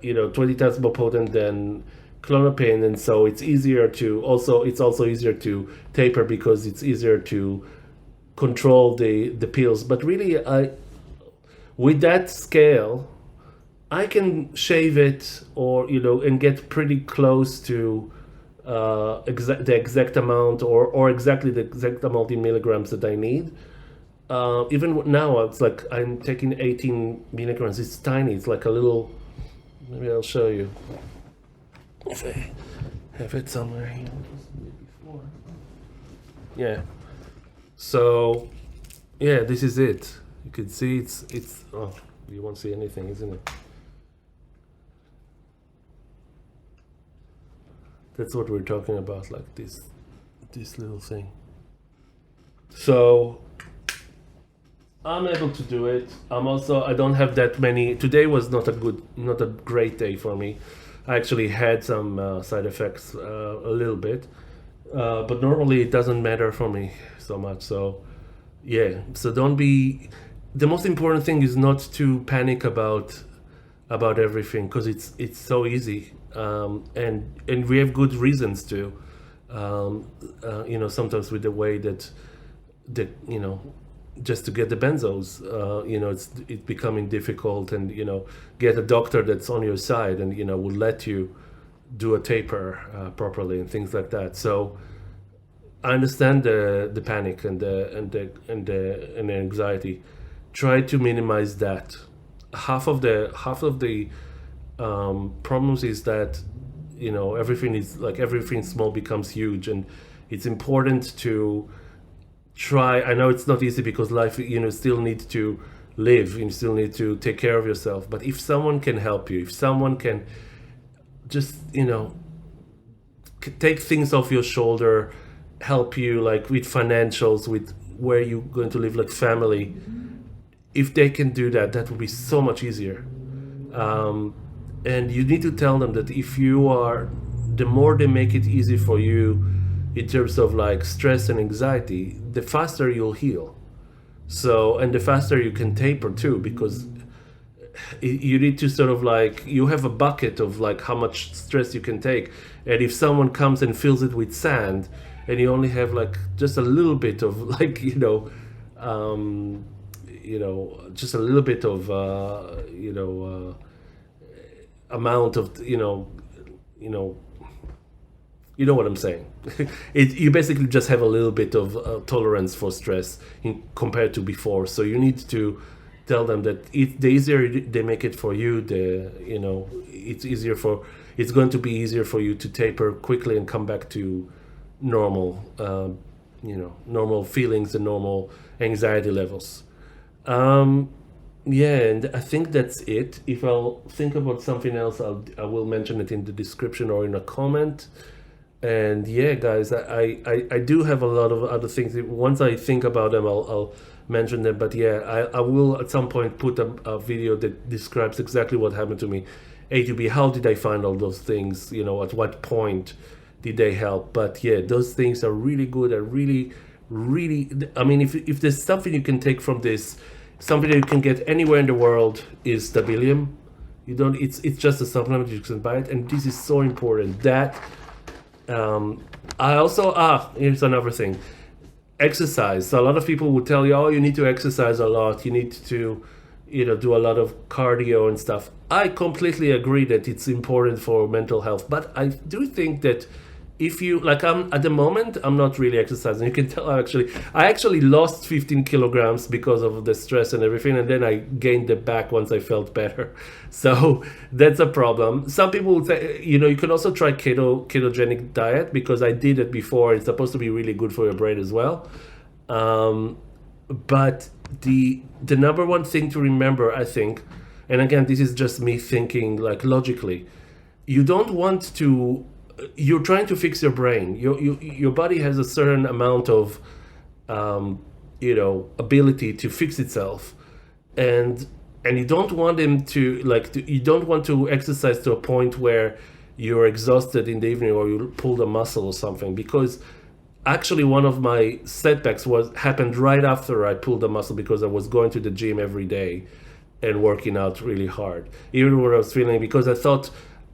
20 times more potent than clonopin, and so it's also easier to taper because it's easier to control the pills. But really, with that scale, I can shave it, or and get pretty close to the exact amount, or exactly the exact amount in milligrams that I need. Even now, it's like I'm taking 18 milligrams. It's tiny. It's like a little. Maybe I'll show you if I have it somewhere here. Before. Yeah. So, yeah, this is it. You can see it's. Oh, you won't see anything, isn't it? That's what we're talking about, like this little thing. So I'm able to do it. I don't have that many. Today was not a great day for me. I actually had some side effects, a little bit, but normally it doesn't matter for me so much. So yeah, so don't be. The most important thing is not to panic about everything, because it's so easy, and we have good reasons to. Sometimes with the way that just to get the benzos, it's becoming difficult, and get a doctor that's on your side and will let you do a taper properly and things like that. So I understand the panic and the anxiety. Try to minimize that. Half of the problems is that everything small becomes huge, and it's important to try. I know it's not easy because life, still need to live, you still need to take care of yourself, but if someone can help you, if someone can just take things off your shoulder, help you like with financials, with where you're going to live, like family, if they can do that, that would be so much easier. And you need to tell them that the more they make it easy for you in terms of like stress and anxiety, the faster you'll heal. So, and the faster you can taper too, because you need to sort of like, you have a bucket of like how much stress you can take. And if someone comes and fills it with sand, and you only have like just a little bit of like, just a little bit of, amount of, you know what I'm saying. You basically just have a little bit of tolerance for stress compared to before. So you need to tell them that the easier they make it for you, it's going to be easier for you to taper quickly and come back to normal, normal feelings and normal anxiety levels. Yeah, and I think that's it. If I'll think about something else, I will mention it in the description or in a comment. And yeah, guys, I do have a lot of other things. Once I think about them, I'll mention them. But yeah, I will at some point put a video that describes exactly what happened to me. A to B, how did I find all those things? At what point did they help? But yeah, those things are really good. Are really, really. I mean, if there's something you can take from this, something that you can get anywhere in the world, is Stabilium. It's just a supplement, you can buy it, and this is so important. That I also here's another thing. Exercise. So a lot of people would tell you, oh, you need to exercise a lot, you need to do a lot of cardio and stuff. I completely agree that it's important for mental health, but I do think that if you I'm at the moment, I'm not really exercising. You can tell I actually lost 15 kilograms because of the stress and everything, and then I gained it back once I felt better. So that's a problem. Some people would say, you can also try ketogenic diet, because I did it before. It's supposed to be really good for your brain as well. But the number one thing to remember, I think, and again, this is just me thinking like logically, you're trying to fix your brain. Your body has a certain amount of ability to fix itself, and you don't want them to you don't want to exercise to a point where you're exhausted in the evening, or you pull a muscle or something. Because actually one of my setbacks happened right after I pulled a muscle, because I was going to the gym every day, and working out really hard. Even when I was feeling, because I thought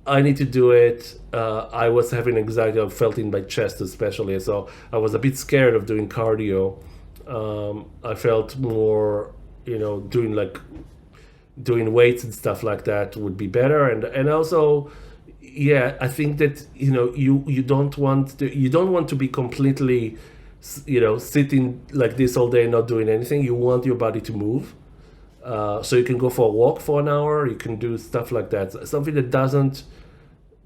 I need to do it, I was having anxiety. I felt in my chest especially, so I was a bit scared of doing cardio. I felt more, doing weights and stuff like that would be better, and also, yeah, I think that you don't want to be completely sitting like this all day and not doing anything. You want your body to move, so you can go for a walk for an hour. You can do stuff like that, something that doesn't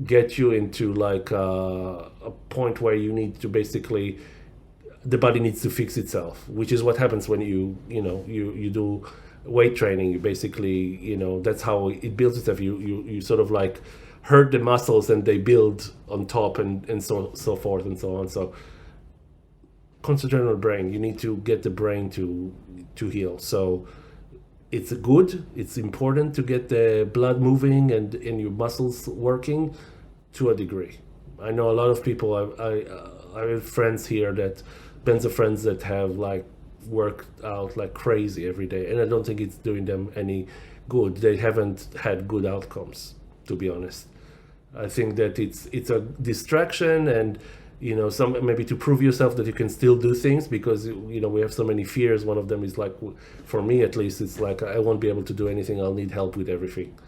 get you into like a point where you need to basically, the body needs to fix itself, which is what happens when you do weight training. You basically, that's how it builds itself. You sort of like hurt the muscles and they build on top, and so forth and so on. So concentrate on the brain. You need to get the brain to heal. So it's important to get the blood moving and your muscles working to a degree. I know a lot of people, I have friends here, that benzo friends that have like worked out like crazy every day, and I don't think it's doing them any good. They haven't had good outcomes, to be honest. I think that it's a distraction, and some maybe to prove yourself that you can still do things, because we have so many fears. One of them is like, for me at least, it's like I won't be able to do anything. I'll need help with everything.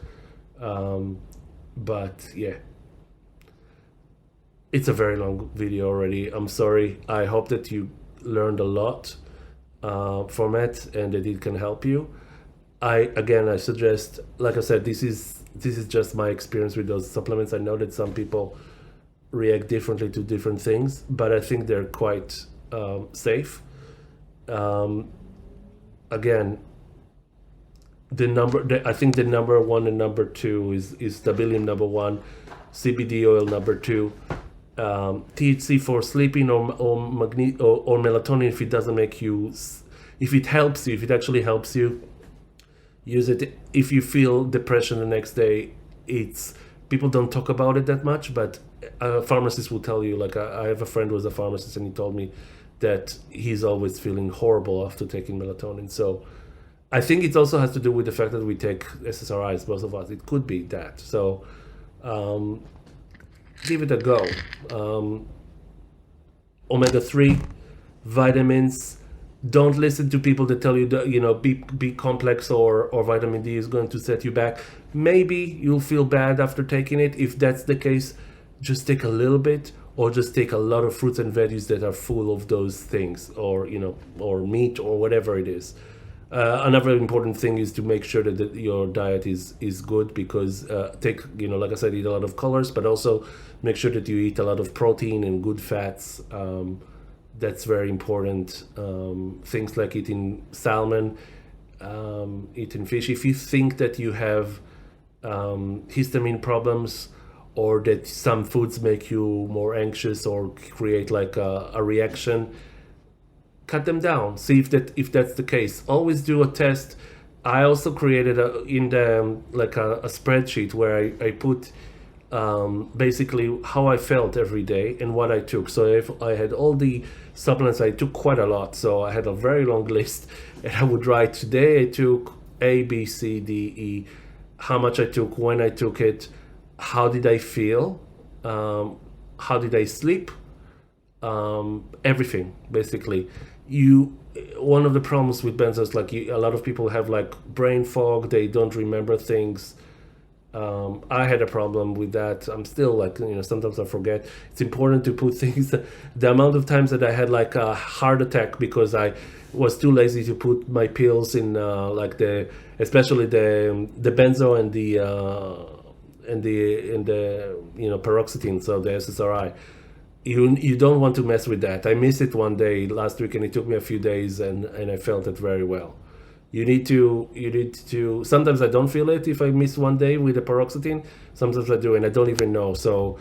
But yeah, it's a very long video already. I'm sorry. I hope that you learned a lot from it and that it can help you. I suggest, like I said, this is just my experience with those supplements. I know that some people react differently to different things, but I think they're quite safe. Again, I think the number one and number two is Stabilium number one, CBD oil number two, THC for sleeping, or melatonin if it doesn't make you, if it helps you, if it actually helps you, use it. If you feel depression the next day, people don't talk about it that much, but a pharmacist will tell you. Like I have a friend who was a pharmacist, and he told me that he's always feeling horrible after taking melatonin. So I think it also has to do with the fact that we take SSRIs, most of us. It could be that. So give it a go. Omega-3, vitamins. Don't listen to people that tell you that B complex or vitamin D is going to set you back. Maybe you'll feel bad after taking it. If that's the case, just take a little bit, or just take a lot of fruits and veggies that are full of those things, or meat, or whatever it is. Another important thing is to make sure that your diet is good, because like I said, eat a lot of colors, but also make sure that you eat a lot of protein and good fats. That's very important. Things like eating salmon, eating fish. If you think that you have histamine problems, or that some foods make you more anxious or create like a reaction, cut them down. See if that's the case. Always do a test. I also created a spreadsheet where I put basically how I felt every day and what I took. So if I had all the supplements, I took quite a lot. So I had a very long list, and I would write, today I took A, B, C, D, E, how much I took, when I took it, how did I feel, how did I sleep, everything basically. One of the problems with benzos, like a lot of people have like brain fog, they don't remember things. I had a problem with that. I'm still like, sometimes I forget. It's important to put things. The amount of times that I had like a heart attack because I was too lazy to put my pills in, especially the benzo and the paroxetine, so the SSRI. You don't want to mess with that. I missed it one day last week, and it took me a few days, and I felt it very well. You need to. Sometimes I don't feel it if I miss one day with the paroxetine. Sometimes I do, and I don't even know. So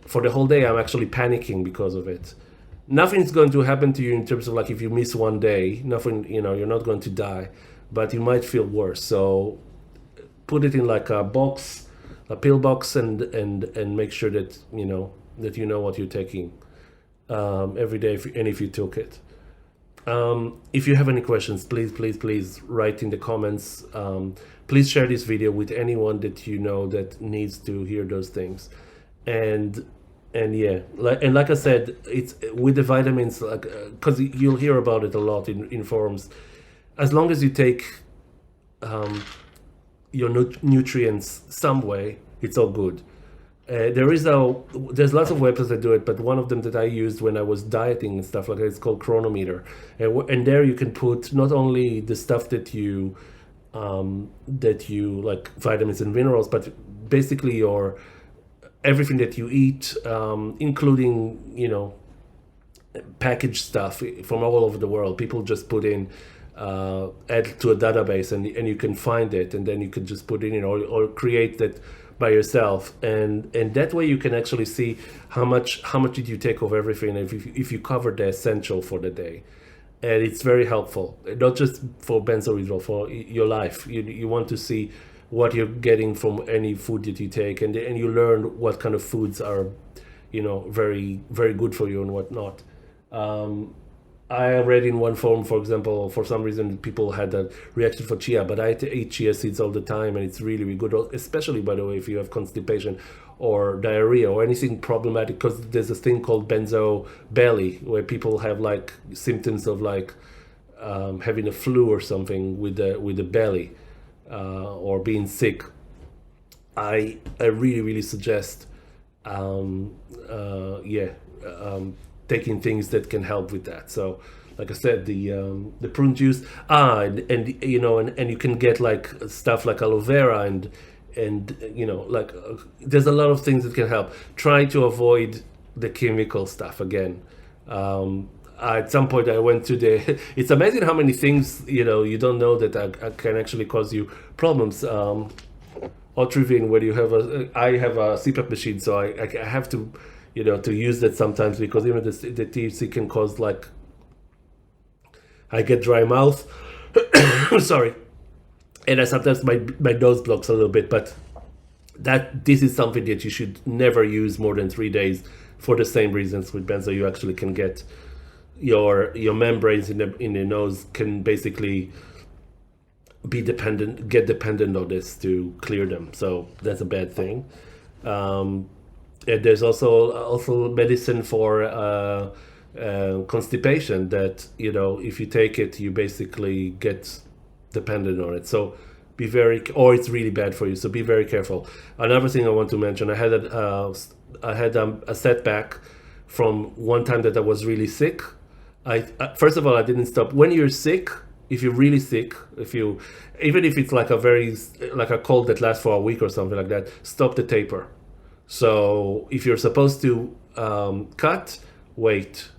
for the whole day, I'm actually panicking because of it. Nothing's going to happen to you in terms of like if you miss one day. Nothing. You're not going to die, but you might feel worse. So put it in like a box, a pill box, and make sure that you know what you're taking every day, if you took it. If you have any questions, please write in the comments. Please share this video with anyone that you know that needs to hear those things. And yeah, like I said, it's with the vitamins, like because you'll hear about it a lot in forums. As long as you take your nutrients some way, it's all good. There's lots of websites that do it, but one of them that I used when I was dieting and stuff like that, it's called Chronometer, and there you can put not only the stuff that you like vitamins and minerals, but basically your everything that you eat, including packaged stuff from all over the world. People just put in add to a database, and you can find it, and then you can just put it in or create that by yourself, and that way you can actually see how much did you take of everything, if you covered the essential for the day. And it's very helpful, not just for benzo withdrawal, for your life. You want to see what you're getting from any food that you take, and you learn what kind of foods are very, very good for you and what not. I read in one forum, for example, for some reason people had a reaction for chia, but I eat chia seeds all the time, and it's really, really good, especially, by the way, if you have constipation or diarrhea or anything problematic, because there's this thing called benzo belly, where people have like symptoms of like having a flu or something with the belly, or being sick. I really, really suggest taking things that can help with that. So like I said, the prune juice, and you can get like stuff like aloe vera, and like there's a lot of things that can help. Try to avoid the chemical stuff again. At some point I went to it's amazing how many things you don't know that can actually cause you problems. Otrivin, when I have a CPAP machine, so I have to to use that sometimes, because even the THC can cause, like, I get dry mouth, sorry, and sometimes my nose blocks a little bit, but this is something that you should never use more than 3 days, for the same reasons with benzo. You actually can get your membranes in the nose can basically get dependent on this to clear them, so that's a bad thing. And there's also medicine for constipation that if you take it, you basically get dependent on it. So or it's really bad for you. So be very careful. Another thing I want to mention: I had a setback from one time that I was really sick. First of all, I didn't stop. When you're sick, if you're really sick, even if it's like a cold that lasts for a week or something like that, stop the taper. So if you're supposed to cut, wait,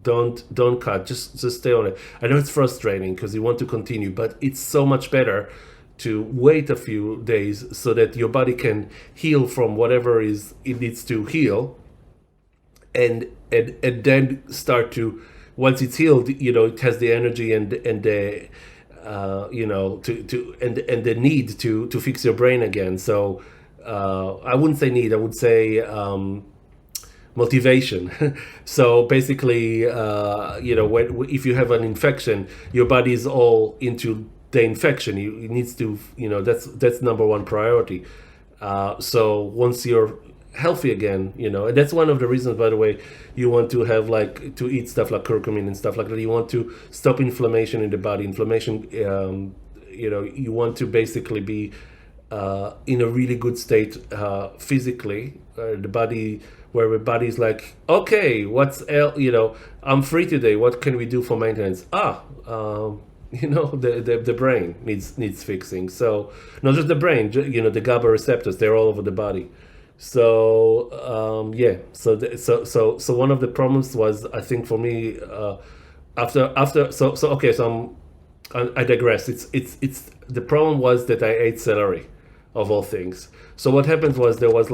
don't cut, just stay on it. I know it's frustrating because you want to continue, but it's so much better to wait a few days so that your body can heal from whatever it needs to heal, and then start to, once it's healed, it has the energy and the and the need to fix your brain again. So I wouldn't say need, I would say motivation. So basically, if you have an infection, your body is all into the infection. It needs to, that's number one priority. So once you're healthy again, and that's one of the reasons, by the way, you want to have to eat stuff like curcumin and stuff like that. You want to stop inflammation in the body. Inflammation, you want to basically be in a really good state physically, the body, where the body's like, okay, I'm free today, what can we do for maintenance? The brain needs fixing. So not just the brain, the GABA receptors, they're all over the body. So so one of the problems was, I think for me, I digress. It's the problem was that I ate celery, of all things. So what happened was, there was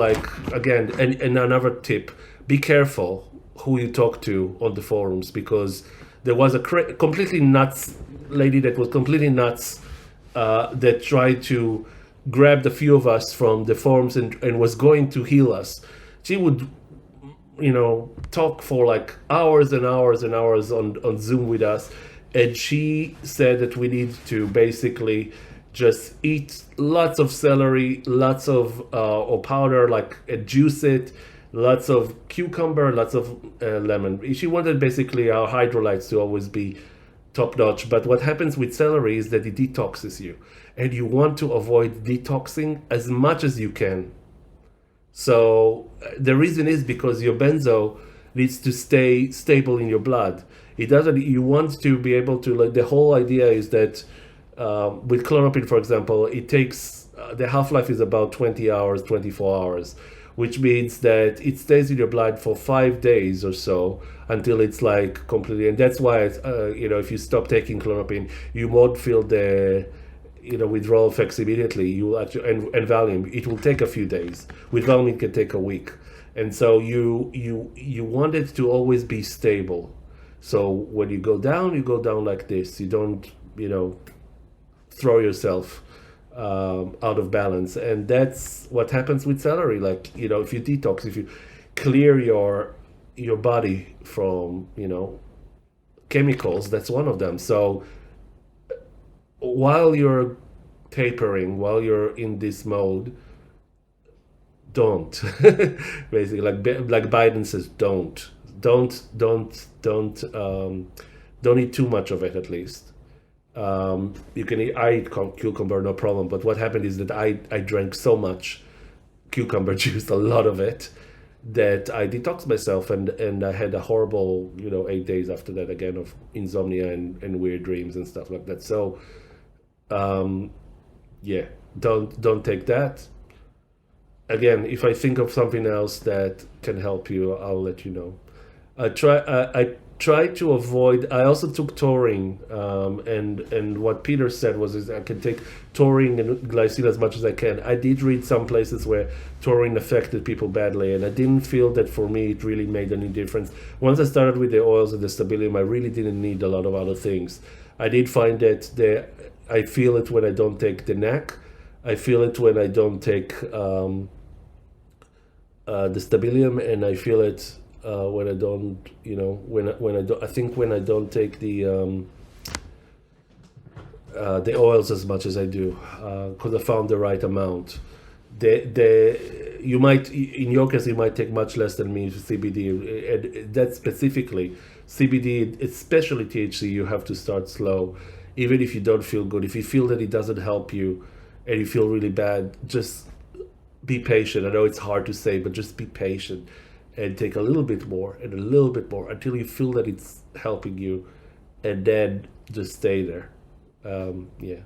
again, and another tip: be careful who you talk to on the forums, because there was a completely nuts lady that was completely nuts, that tried to grab the few of us from the forums and was going to heal us. She would talk for hours and hours and hours on Zoom with us, And she said that we need to basically just eat lots of celery, lots of or powder, like juice it, lots of cucumber, lots of lemon. She wanted basically our hydrolytes to always be top notch. But what happens with celery is that it detoxes you, and you want to avoid detoxing as much as you can. So the reason is because your benzo needs to stay stable in your blood. It doesn't. You want to be able to, like, the whole idea is that with chloroquine, for example, it takes the half life is about 20 hours, 24 hours, which means that it stays in your blood for 5 days or so until it's like completely. And that's why if you stop taking chloroquine, you won't feel the withdrawal effects immediately. You actually and Valium, it will take a few days. With Valium, it can take a week. And so you want it to always be stable. So when you go down like this. You don't throw yourself out of balance. And that's what happens with celery. Like, if you detox, if you clear your body from chemicals, that's one of them. So while you're tapering, while you're in this mode, don't basically, like Biden says, don't eat too much of it. At least you can eat. I eat cucumber, no problem. But what happened is that I drank so much cucumber juice, a lot of it, that I detoxed myself, and I had a horrible 8 days after that again of insomnia and weird dreams and stuff like that. So yeah, don't take that. Again, if I think of something else that can help you, I'll let you know. I try to avoid. I also took taurine, and what Peter said is I can take taurine and glycine as much as I can. I did read some places where taurine affected people badly, and I didn't feel that for me it really made any difference. Once I started with the oils and the Stabilium, I really didn't need a lot of other things. I did find that I feel it when I don't take the NAC. I feel it when I don't take the Stabilium, and I feel it when I don't, when I don't. I think when I don't take the oils as much as I do, because I found the right amount. You might, in your case, you might take much less than me CBD, and that specifically CBD, especially THC, you have to start slow, even if you don't feel good. If you feel that it doesn't help you, and you feel really bad, just be patient. I know it's hard to say, but just be patient and take a little bit more and a little bit more until you feel that it's helping you, and then just stay there. Yeah.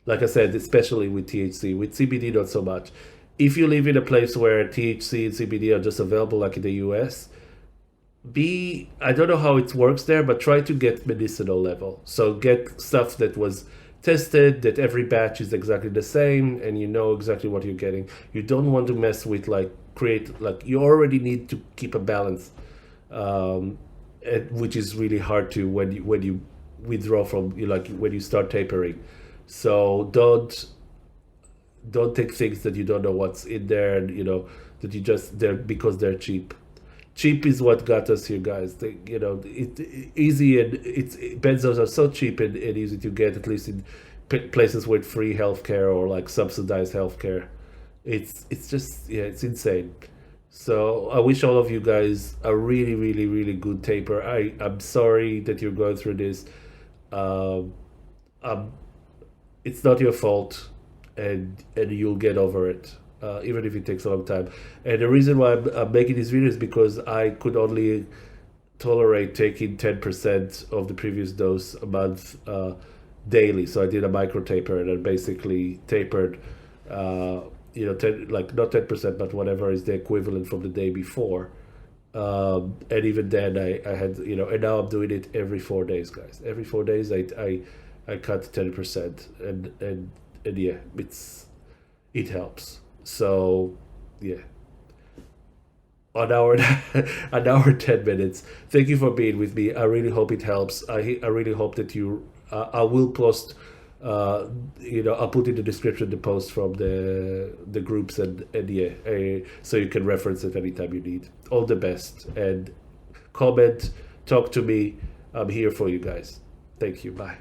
Like I said, especially with THC. With CBD, not so much. If you live in a place where THC and CBD are just available, like in the US, I don't know how it works there, but try to get medicinal level. So get stuff that was tested, that every batch is exactly the same, and you know exactly what you're getting. You don't want to mess with, you already need to keep a balance, which is really hard to when you withdraw from, when you start tapering. So don't take things that you don't know what's in there, and that you just, they're because they're cheap. Cheap is what got us here, guys. Easy, and benzos are so cheap and easy to get, at least in places with free healthcare or like subsidized healthcare. It's just, yeah, it's insane. So I wish all of you guys a really, really, really good taper. I'm sorry that you're going through this. Um, it's not your fault, and you'll get over it, even if it takes a long time. And the reason why I'm making this video is because I could only tolerate taking 10% of the previous dose a month daily. So I did a micro taper, and I basically tapered, 10, like not 10%, but whatever is the equivalent from the day before. And even then, I had, and now I'm doing it every 4 days, guys. Every 4 days, I cut 10%, and yeah, it helps. So yeah, an hour 10 minutes. Thank you for being with me. I really hope it helps. I really hope that you. I will post. I'll put in the description the post from the groups, and yeah, so you can reference it anytime you need. All the best, and comment, talk to me. I'm here for you guys. Thank you. Bye.